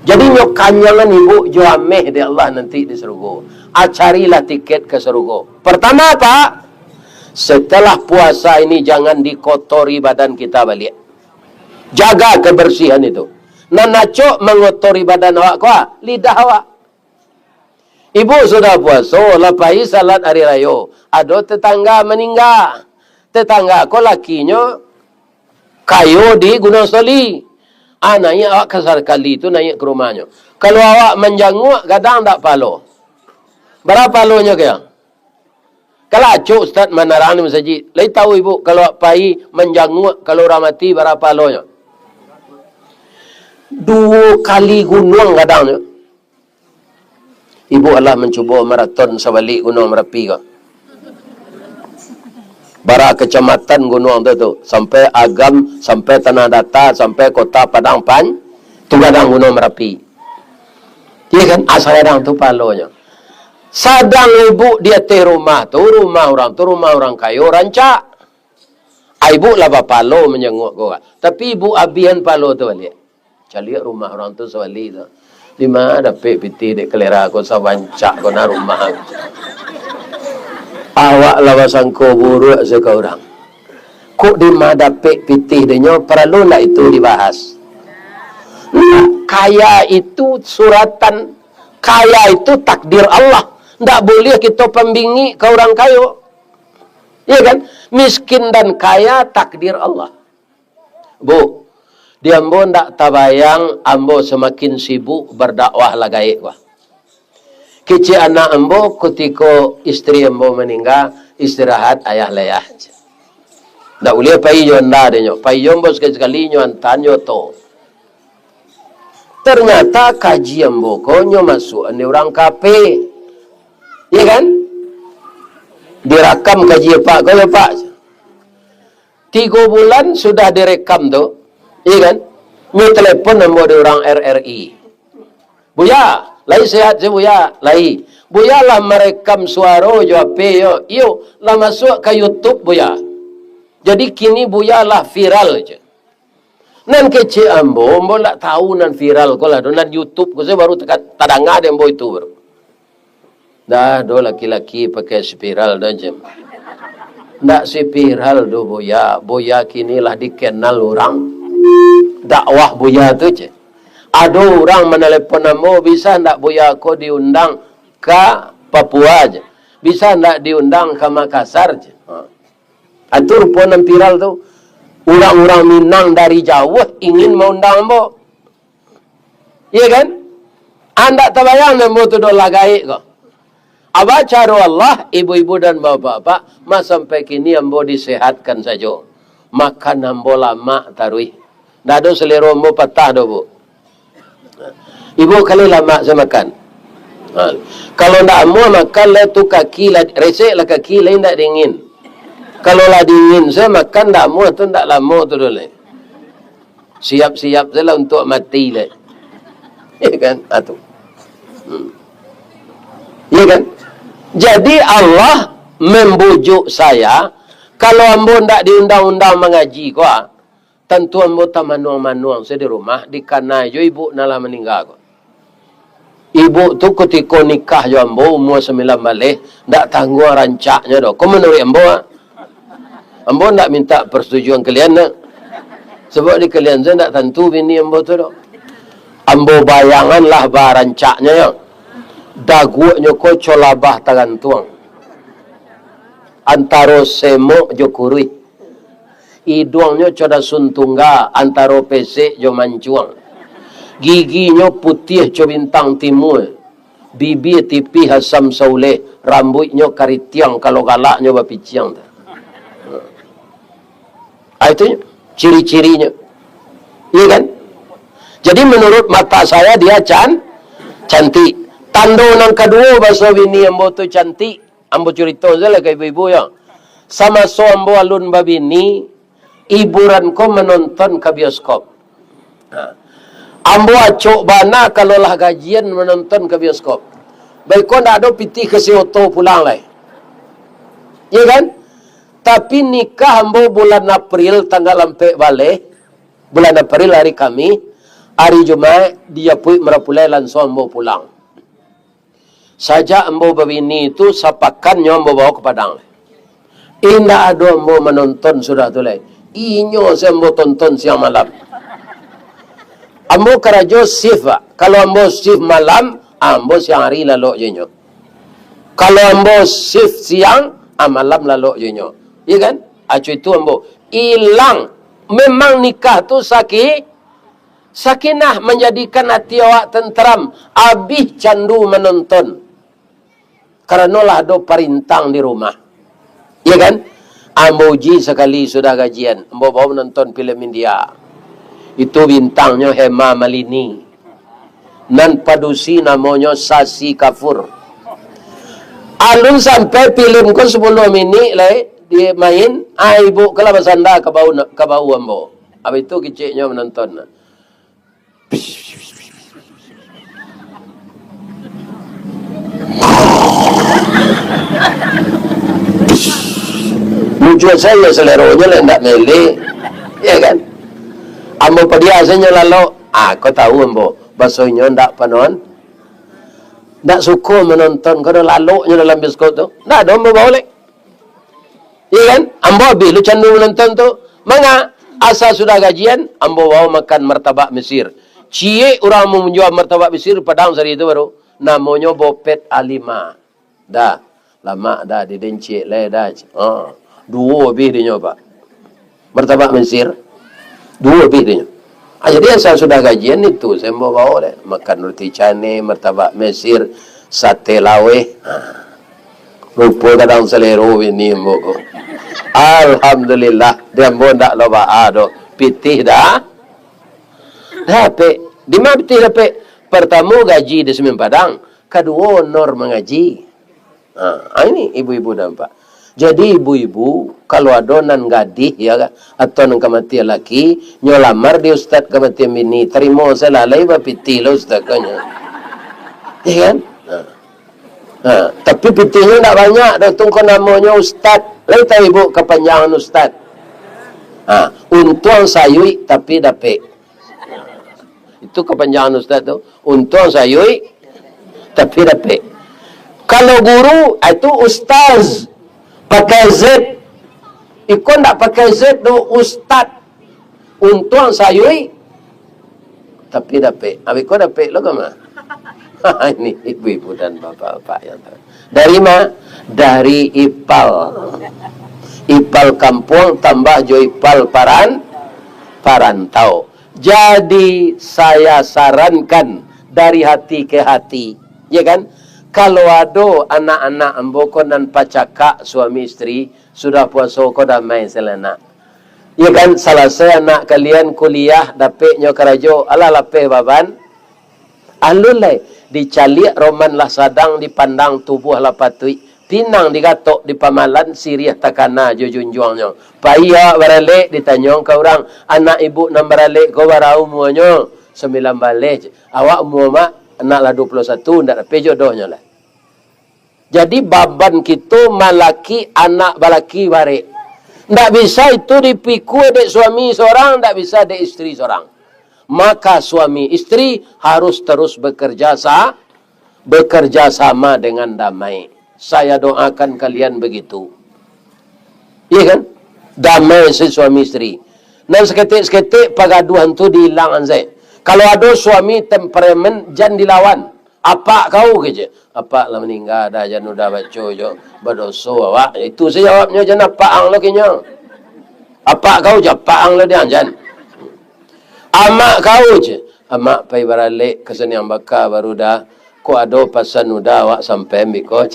Jadi nyok kanyangan ibu juameh di Allah nanti di surga. Carilah tiket ke surga. Pertama Pak, setelah puasa ini jangan dikotori badan kita balik. Jaga kebersihan itu. Nanacok mengotori badan awak kuah, lidah awak. Ibu sudah puasa, lepas salat hari raya. Ada tetangga meninggal. Tetangga ko lakinya kayu di Gunung Soli. Naik awak kesal kali itu naik ke rumahnya. Kalau awak menjanguk, kadang tak palo. Berapa palonya kaya? Kalau acuk Ustaz Manarani masjid. Lai tahu ibu kalau pai menjanguk kalau orang mati berapa palonya? 2 kali gunung kadangnya. Ibu Allah mencuba maraton sebalik gunung Merapi kau. Bara kecamatan gunung tu sampai Agam, sampai Tanah Datar, sampai kota Padang Pan, tu kadang gunung Merapi. Iya kan asal kadang tu palonya. Sadang ibu dia te rumah orang kayu rancak. Ibu lah palo menjenguk kau. Tapi ibu abian palo tu balik. Cari rumah orang tu sebalik tu. Di mana dapat piti dek kelera kau sawancak kau na rumah. Awak lawasangko buruk sekarang. Kok di mana dapat piti dia perlu nak itu dibahas. Kaya itu suratan, kaya itu takdir Allah. Tak boleh kita pembingi ke orang kaya. Iya kan? Miskin dan kaya takdir Allah. Bu, di ambo ndak tabayang ambo semakin sibuk berdakwah lagi wah. Kecil anak ambo ketika istri ambo meninggal istirahat ayah layah. Ndak boleh pai jonda denyo. Pai jombo sekali nyon tanyo to. Ternyata kaji ambo konyo masuk ane orang kape. Ya kan? Direkam kaji Pak. Kau Pak. 3 bulan sudah direkam tu. Ya kan? Ni telefon ambo di orang RRI. Buya, lai sehat je Buya, lai. Buya lah merekam suara jo ape yo. Yo lah masuk ke YouTube Buya. Jadi kini Buya lah viral je. Nan kece ambo nak tahu nan viral ko lah, nan YouTube ko saya baru tadanga ada ambo itu baru. Dah do laki-laki pakai spiral dah jem. Ndak spiral do boya kini lah dikenal orang. Dakwah boya tu je. Ada orang menelepon ambo bisa ndak boya ko diundang ke Papua aja. Bisa ndak diundang ke Makassar aja. Atur pun viral tu. Orang-orang Minang dari Jawa ingin mengundang ambo. Iya kan? Anda terbayang ambo tu dolah gaik kok. Apa cara Allah, ibu-ibu dan bapak-bapak, mas sampai kini ambo disehatkan saja. Makan ambo lama tarui. Dah ada selera ambo patah dah bu. Ibu kali lama saya makan. Kalau ndak ambo makan lah tu kaki lah, resek lah kaki lain ndak dingin. Kalau lah dingin saya makan ndak ambo tu ndak lama tu dulu. Siap-siap saya lah untuk mati lah. Ya kan? Atu. Ya kan? Jadi Allah membujuk saya, kalau ambo ndak diundang-undang mengaji ko, tentu ambo tak manuang-manuang saya di rumah, di kanai jo ibu nalah meninggal ko. Ibu tu ketika nikah jo ambo umur 9 balik, ndak tangguh rancaknya do. Kau menurut ambo? Ambo ndak minta persetujuan kalian nak. Sebab di kalian saya ndak tentu bini ambo tu do. Ambo bayanganlah bah rancaknya ya. Dagunya ko colabah tangan tuang antaro semok jo kurui, hidungnya coda suntungga antaro pesek jo mancuang, giginya putih jo bintang timur, bibir tipih asam sauleh, rambutnya karitiang kalau galaknya bapiciang. Itu ciri-cirinya, iya kan? Jadi menurut mata saya dia cantik. Tanda yang kedua bahasa bini ambo tu cantik. Ambo cerita saja ke ibu-ibu ya. Sama so ambo alun babini, hiburan ko menonton ke bioskop. Ambo acok bana kalau lah gajian menonton ke bioskop. Baik ko ndak ada pitih ke Sioto pulang lah. Ya kan? Tapi nikah ambo bulan April tanggal lampe balik. Bulan April hari kami, hari Jumat dia pui merapulai langsung ambo pulang. Saja ambo babini itu sapakan nyo ambo bawa ke Padang. Indah ada ambo menonton sudah tu leh. Inyo saya ambo tonton siang malam. Ambo kerajo shift pak. Kalau ambo shift malam, ambo siang hari lalu je nyo. Kalau ambo shift siang, malam lalu je nyo. Iya kan? Acu itu ambo hilang. Memang nikah tu sakinah menjadikan hati awak tenteram. Abih candu menonton. Karena lah ada perintang di rumah. Ya kan? Ambo uji sekali sudah gajian. Ambo bawa menonton film India. Itu bintangnya Hema Malini. Nan padusi namanya Sasi Kafur. Alun sampai film ko 10 minit lah dia main. Ibu kalau bersanda ke bau ambo. Habis itu keciknya menonton. Lucu saya seleronya lah tak mele, ya kan? Ambo pediasanya lalu, kau tahu ambo, bahasanya tak panon, tak suka menonton, kau dah lalunya dalam bioskop tu, tak ada ambo boleh, ya kan? Ambo habis lu candu menonton tu, manga asa sudah gajian, ambo bawa makan martabak Mesir, cie orang mau menjual martabak Mesir Padang hari itu baru, namanya Bopet Alima, dah lama dah didencik lah dah. Dua lebih dia nyoba. Martabak Mesir. Dua lebih dia. Jadi saya sudah gajian itu. Saya bawa deh. Makan roti canai, martabak Mesir, sate laweh. Rupa kadang selero ini mbok. Alhamdulillah. Dia mbok tak loba ado. Pitih dah. Dah pe. Di mana pitih dah pe? Pertama gaji di Semen Padang. Kedua honor mengaji. Ini ibu-ibu dampak. Jadi ibu-ibu kalau ada nan gadih ya atau nan kematian laki nyolamar di ustad kematian bini terima saya lalai bapiti lo ustad kanya. Ya kan? Tapi pitihnya tak banyak. Datang ke namanya ustad. Lain tahu ibu kepanjangan ustad. Untung sayui tapi dapet. Itu kepanjangan Ustaz tu. Untung sayui tapi dapet. Kalau guru itu ustaz pakai Z. Ikon tak pakai Z tu ustaz. Untung sayui tapi dapet. Habis kau dapet lo ke mana? Ini ibu-ibu dan bapak-bapak yang tahu. Dari mana? Dari ipal. Ipal kampung tambah jo ipal parantau. Jadi saya sarankan dari hati ke hati, ya kan? Kalau ada anak-anak ambokon dan pacakak suami istri sudah puasa kau damai selena. Ya kan, selesai anak kalian kuliah dapatnya kerajo ala lapeh baban. Alulai dicalik roman lah sadang dipandang tubuh lah patui. Tinang digatok di pamalan siriah takana jujunjuangnya. Paya baralik ditanyong ke orang, anak ibu nam baralik kau barau umuannya 9 balik. Awak umur mak anak lah 21 ndak dapat jodohnya lah. Jadi baban kita malaki anak balaki barik. Ndak bisa itu dipikul dek suami seorang, ndak bisa dek istri seorang. Maka suami istri harus terus bekerja sama dengan damai. Saya doakan kalian begitu. Iya kan? Damai si suami istri. Dan seketik-seketik pagaduhan tu dihilangkan saya. Kalau ada suami temperamen jangan dilawan. Apa kau kerja? Apa lah meninggal dah jangan udah baca jo berdosa awak. Itu saya jawabnya jangan apa ang lo kenya. Apa kau je apa ang lo dia jangan. Amak kau je. Amak pai baralik ke sini yang bakar baru dah. Ko ada pasan udah awak sampai ambil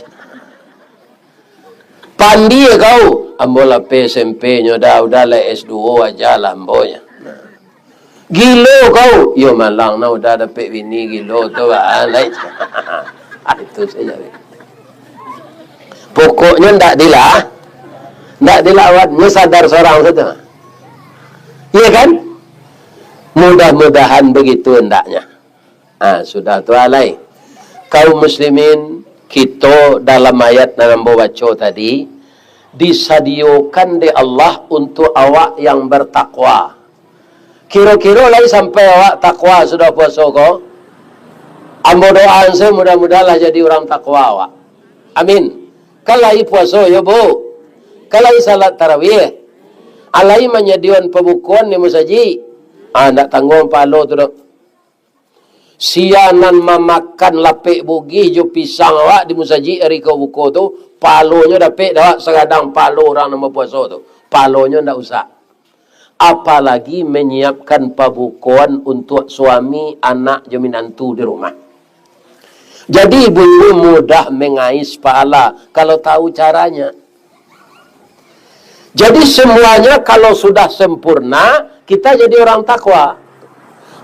Pandi kau. Ambo lah SMP nya dah udah lah S2 aja lah ambonya. Gilo kau. Yo malang na udah dapat bini gilo tu lain. Itu saja. Pokoknya ndak dilawat, sadar seorang saja. Iya kan? Mudah-mudahan begitu hendaknya. Sudah tu alai. Kaum muslimin kita dalam ayat yang baca tadi disadiakan di Allah untuk awak yang bertakwa. Kira-kira lagi sampai awak takwa sudah puasa kau. Ambo doa saya mudah-mudahlah jadi orang takwa awak. Amin. Kalai puasa ya bu. Kalai salat tarawih. Alai menyediakan pembukuan ni musaji. Ndak tanggung palo tu dok. Sianan memakan lapik bugi jo pisang awak di musaji hari kau buku tu. Palonya dapat dah segadang palo orang nama puasa tu. Palonya ndak usah. Apalagi menyiapkan pembukuan untuk suami, anak, menantu di rumah. Jadi ibu-ibu mudah mengais pahala kalau tahu caranya. Jadi semuanya kalau sudah sempurna, kita jadi orang takwa.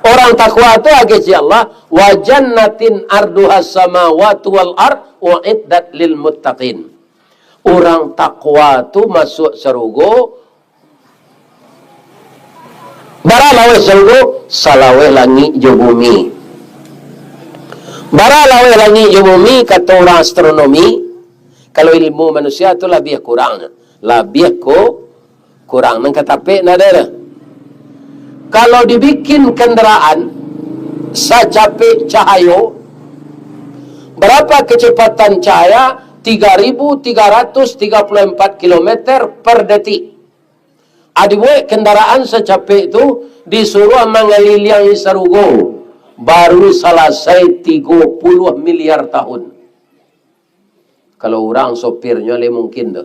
Orang takwa itu agak Allah, wa jannatin arduhas samawati wal ard uiddat lil muttaqin. Orang takwa itu masuk surga. Baralawe surga, salawe langit jo bumi. Baralawe langit jo bumi kata orang astronomi, kalau ilmu manusia itu lebih kurang. Lebih kurang. Nang katapik nada. Kalau dibikin kendaraan secapek cahaya, berapa kecepatan cahaya? 3.334 km per detik. Adibuat kendaraan secapek itu disuruh mengelilingi surga baru selesai 30 miliar tahun. Kalau orang sopirnya le mungkin tu.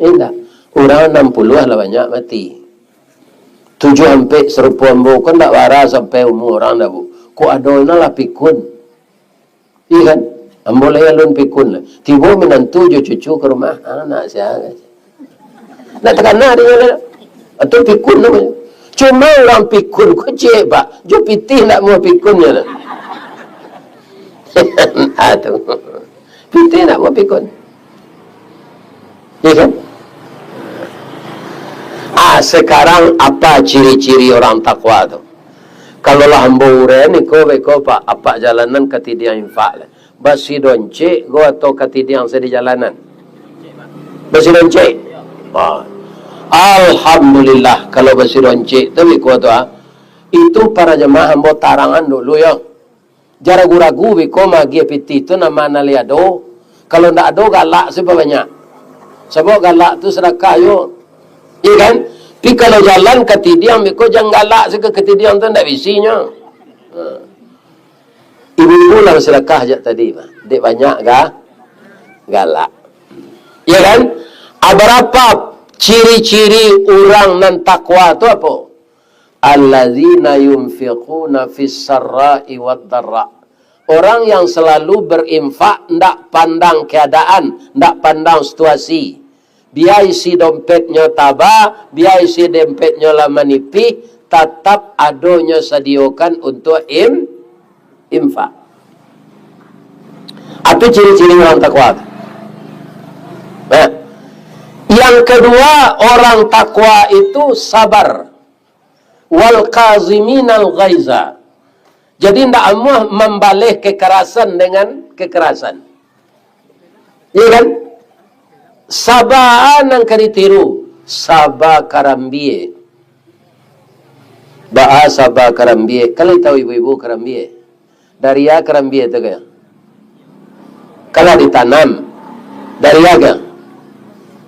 Tidak. Orang 60 lah banyak mati. 7 sampai serupa ambo kan tak waras sampai umur orang dah bu. Ko adolna lah pikun. Iya kan? Ambo lah alun pikun lah. Tiba menantu jo cucu ke rumah anak saya. Nak terkena dia lah. Atau pikun namanya. Cuma orang pikun ko cik pak. Jo pitih nak mau pikunnya lah. Aduh. Pitih nak mau pikun. Iya kan? Sekarang apa ciri-ciri orang takwa tu? Kalau lah hamba uren ni ko pak apa jalanan ketidian infak lah. Basi doncek go atau ketidian saya di jalanan. Basi doncek. Alhamdulillah kalau basironce tu biko tu itu para jemaah hamba tarangan dulu ya. Jara ragu biko magi piti tu nama naliado. Kalau ndak ada galak sebab banyak. Sebab galak tu sedekah yo. Iya kan? Tapi kalau jalan ke tidiang biko jangan galak seke ke tidiang tu ndak bisinya. Ibu lah sedekah je tadi, Pak. Dek banyak galak. Ya kan? Berapa ciri-ciri orang nan takwa tu apa? Alladzina yunfiquna fis sarra'i wad dharra. Orang yang selalu berinfak, ndak pandang keadaan, ndak pandang situasi. Biar isi dompetnya tabah, biar isi dompetnya lama nipih, tetap adanya sediakan untuk infak. Apa ciri-ciri orang takwa? Nah, yang kedua, orang takwa itu sabar. Wal qaziminal ghaiza. Jadi tidak amuh membalih kekerasan dengan kekerasan. Ya kan? Sabar yang ditiru. Sabar karambie. Bahasa sabar karambie. Kalau tahu ibu-ibu karambie? Dari ya karambie itu kaya? Kalau ditanam. Dari ya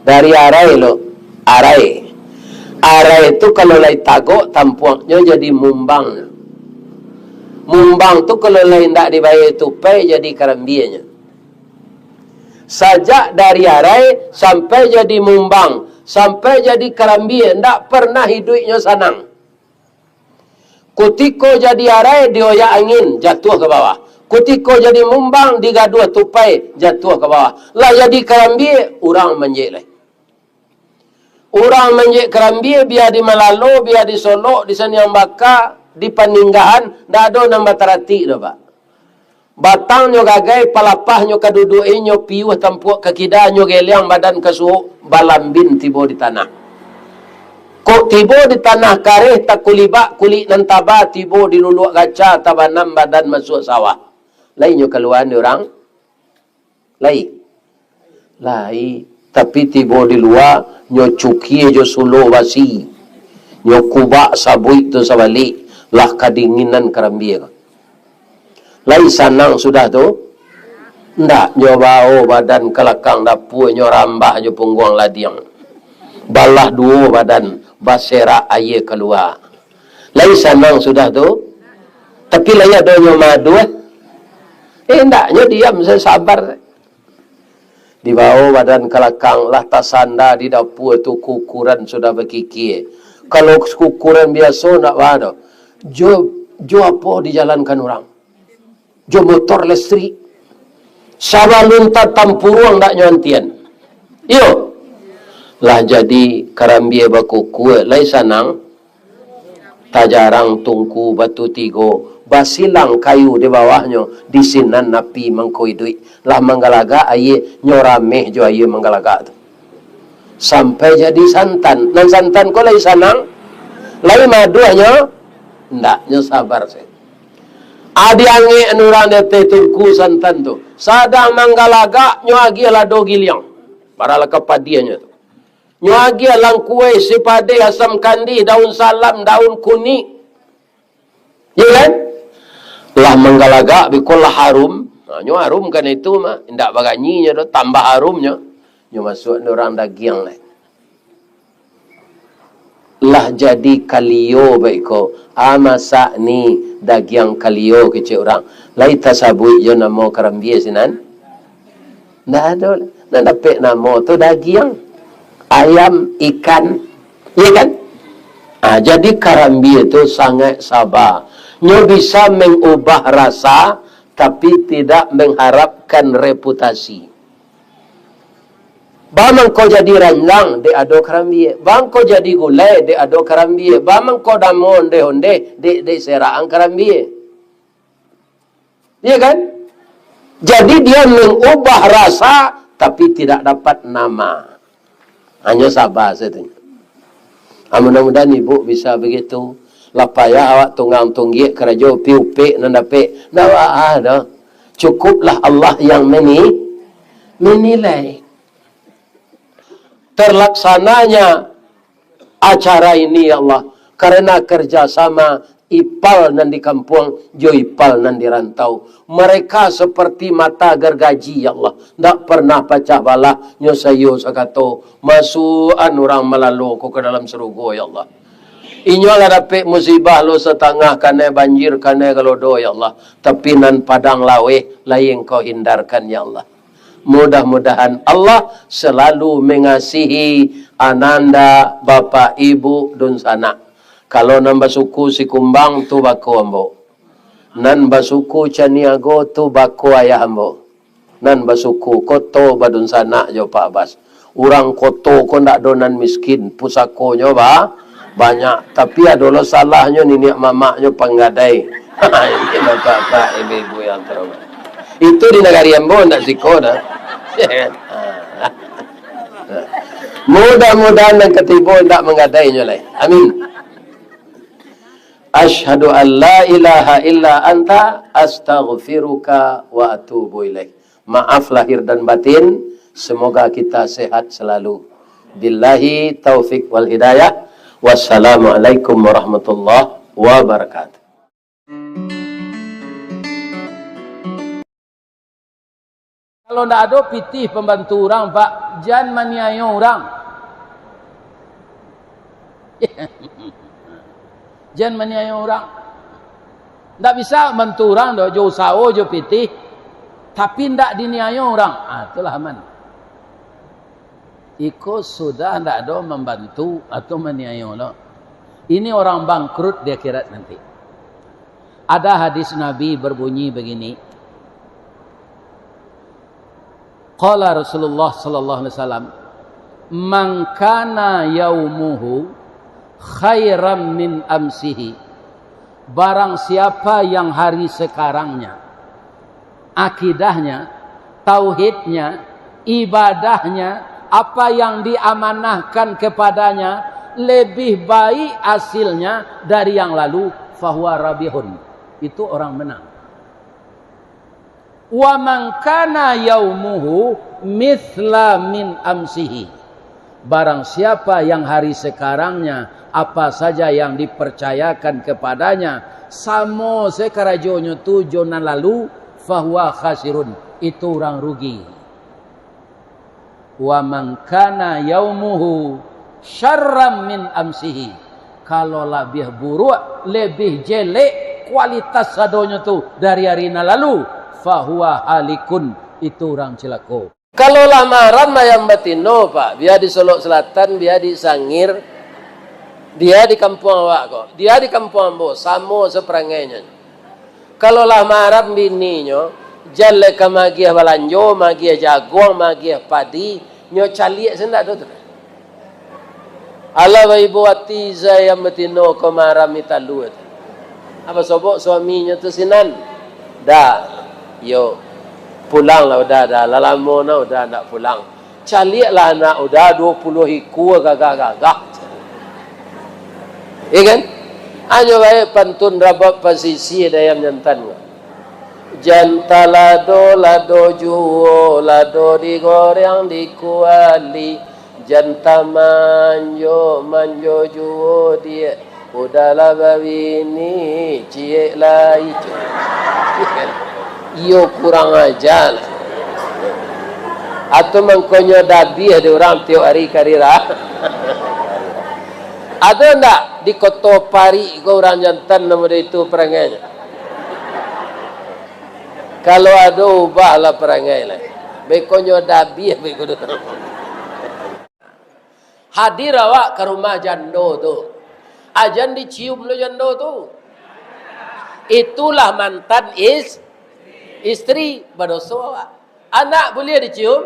dari arai lo. Arai. Arai itu kalau lai tagok tampuknya jadi mumbang. Mumbang tu kalau lai tidak dibayar tupai jadi karambianya. Sajak dari arai sampai jadi mumbang, sampai jadi karambia, tidak pernah hidupnya senang. Kutiko jadi arai dioyak angin, jatuh ke bawah. Kutiko jadi mumbang, digaduh tupai, jatuh ke bawah. Lah jadi karambia, orang menjek lah. Orang menjek karambia, biar di Malalo, biar di Solo, di Saniang Baka, di Paninggahan, tidak ada nambah terati dah, Pak. Batangnya gagai, palapahnya kaduduinnya, piuh tampuk kekidannya, geliang badan kesuh, balambin tiba di tanah. Kok tiba di tanah kareh, tak kulibak, kulit nan tabah, tiba di luluak gaca, tabanam badan masuk sawah. Lainnya keluar ni orang? Lai. Tapi tiba di luar, nyo cuki jo sulu basi. Nyo kubak sabui tu sabalik. Lah kadinginan karambia. Lai sanang sudah tu? Ndak, nyo bau badan kelakang dapur, nyo rambah, nyo pungguang ladiang. Balah dua badan, basera air keluar. Lai sanang sudah tu? Tapi lai ada nyo madu ndak, nyo diam, saya sabar. Di bawah badan kelakang lah tasanda di dapur tu kukuran sudah berkikir. Kalau kukuran biasa nak ada. Jo apa dijalankan orang? Jo motor listrik. Sabar luntat tampuruang tak nyantian. Yo. Lah jadi karambia bakuku lai sanang. Tajarang tungku batu tigo. Basilang kayu di bawahnya, di sinan napi mangkoi duit. Lah manggalaga aye nyorameh jo aye manggalaga tu. Sampai jadi santan. Nan santan ko lai sanang. Lai maduanya ndak nyo sabar saya. Adi ange anurang dete tungku santan tu. Sadang manggalaga nyo agi lado giliang. Parala kapadianya tu. Nyo agi lang kue sipade asam kandi daun salam daun kuning. Ya kan? Lah manggalaga bikolah harum. Nyo harum kan itu mah. Ndak baganyinya tu tambah harumnya. Nyo masuk orang dagiang lah. Lah jadi kalio baiko. Masak ni dagiang kalio kecil orang. Lai tasabui yo namo karambia sinan. Ndak ada. Ndak dapat namo tu dagiang. Ayam, ikan. Ya kan? Jadi karambia tu sangat sabar. Nyo bisa mengubah rasa tapi tidak mengharapkan reputasi. Bamang kau jadi ranjang de ado karambie, bang kau jadi gulai de ado karambie, bamang kau damon de honde de serang karambie. Iya kan? Jadi dia mengubah rasa tapi tidak dapat nama. Hanya sabar saja. Mudah-mudahan ibu bisa begitu. Lapaya awak tunggang tunggik kerajo piupik nandapik. Dawa ada. Cukuplah Allah yang menilai. Terlaksananya acara ini ya Allah. Karena kerjasama ipal nan di kampung, jo ipal nan di rantau. Mereka seperti mata gergaji ya Allah. Tak pernah pecah balah, nyo sayo sakato. Masukan orang melalu ko ke dalam serugo ya Allah. Inyo lah dapat musibah lo setengah kane banjir kane galodo ya Allah. Tapi nan padang lawe lain kau hindarkan ya Allah. Mudah-mudahan Allah selalu mengasihi ananda bapak ibu dun sana. Kalau nambah suku si kumbang tu bako ambo. Nan basuku caniago tu bako ayah ambo. Nan basuku koto badun sana jo Pak Bas. Urang koto ko ndak donan miskin pusako nyo ba banyak, tapi adalah salahnya nenek mamaknya penggadai. Ini bapak-bapak ibu-ibu yang terhormat. Itu di negara Ambo nak siko dah. Mudah-mudahan yang ketiga tidak menggadainya lah. Amin. Asyhadu an la ilaha illa anta astaghfiruka wa atubu ilaik. Maaf lahir dan batin, semoga kita sehat selalu. Billahi taufik wal hidayah. Wassalamualaikum warahmatullahi wabarakatuh. Kalau tidak ada pitih pembantu orang, Pak, jangan maniaya orang. Jangan maniaya orang. Tidak bisa bantu orang, jauh sawo, jauh pitih, tapi tidak diniaya orang. Itulah aman. Iko sudah tidak ada membantu atau meniaya Allah. Ini orang bangkrut di akhirat nanti. Ada hadis Nabi berbunyi begini. Qala Rasulullah sallallahu alaihi wasallam, "Man kana yaumuhu khairan min amsihi." Barang siapa yang hari sekarangnya, akidahnya, tauhidnya, ibadahnya, apa yang diamanahkan kepadanya lebih baik hasilnya dari yang lalu, fahuwa rabihun, itu orang menang. Wa man kana yaumuhu mithla min amsihi, barang siapa yang hari sekarangnya apa saja yang dipercayakan kepadanya samo sekarajonyo tu jona lalu, fahuwa khasirun, itu orang rugi. Wa man kana yaumuhu syarram min amsihi, kalau lebih buruk, lebih jelek kualitas sadonya tu dari hari lalu, fahuwa halikun, itu orang celaka. Kalau lamaran mayam batino Pak, dia di Solo Selatan, dia di Sangir, dia di kampung awak kok, dia di kampung Ambo, samo seperangainya. Kalau lamaran bininya jalan ke magiah balanjo, magiah jagung, magiah padi, nyo caliak sendak tu. Allah wa ibu wati saya metino kemaram italu. Apa sobok suaminya tu sinan? Dah, yo pulang lah udah lalamo na udah nak pulang. Caliak lah anak udah 20 hiku gagah-gagah. Iya kan? Anyo bae pantun rabab pasisi dayam jantan. Janta lado juo, lado digoreng dikuali, janta manjo juo dia, udahlah babini cie lah itu. Iyo kurang ajar. Atau mengkonyo dabi ada orang tiap hari karira. Ada ndak di Kota Pari ke orang jantan nama itu perangainya? Kalau ada ubahlah perangai lah. Bekonyo dabi bekono. Hadir awak ke rumah jando tu. Ajan dicium lo jando tu. Itulah mantan istri berdosa awak. Anak boleh dicium?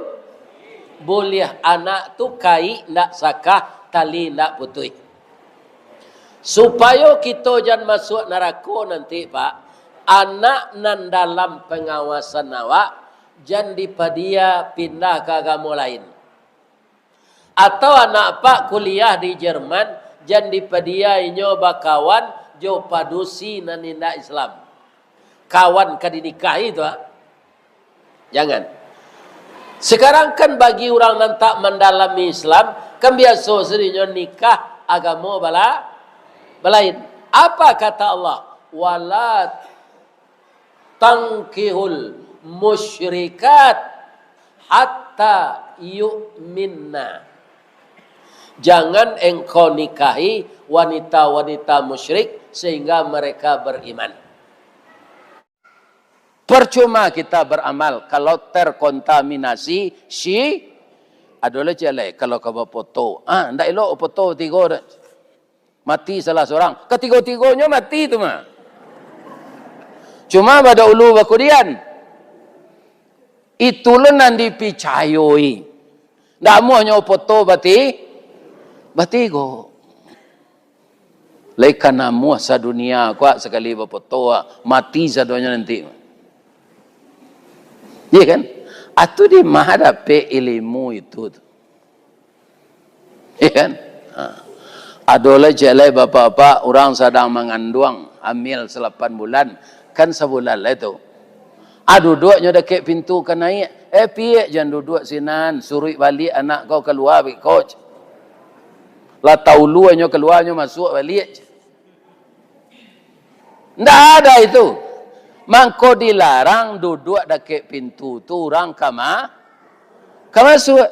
Boleh. Anak tu kai nak sakah, tali nak putui. Supaya kita jangan masuk neraka nanti Pak. Anak nan dalam pengawasan awak jangan dipadia pindah ke agama lain. Atau anak pak kuliah di Jerman jangan dipadia inyo bakawan jo padusi nan indah Islam. Kawan kadinikahi itu jangan. Sekarang kan bagi orang nan tak mendalami Islam kan biasa serinyo nikah agama balain. Apa kata Allah? Wala tankihul musyrikat hatta yu'minna. Jangan engkau nikahi wanita-wanita musyrik sehingga mereka beriman. Percuma kita beramal kalau terkontaminasi adalah jelek kalau kau foto. Ndak elok foto tiga mati salah seorang. Ketiga-tiganya mati tu mah. Cuma pada ulu bakudian. Itulah nanti dipicayoi. Ndak mau nyo foto batigo. Lekan namu sa dunia kuat sekali foto mati sadonya nanti. Iya kan? Atau di menghadapi ilmu itu. Iya kan? Adalah jelai bapak-bapak orang sedang mengandung hamil 8 bulan. Kan sebulan lah itu. Duduknya dekat pintu kan naik. Piye jangan duduk sinan. Suruh balik anak kau keluar. Coach. Lah tahu luanya keluarnya masuk balik. Tidak ada itu. Mangko dilarang duduk dekat pintu tu orang kama masuk.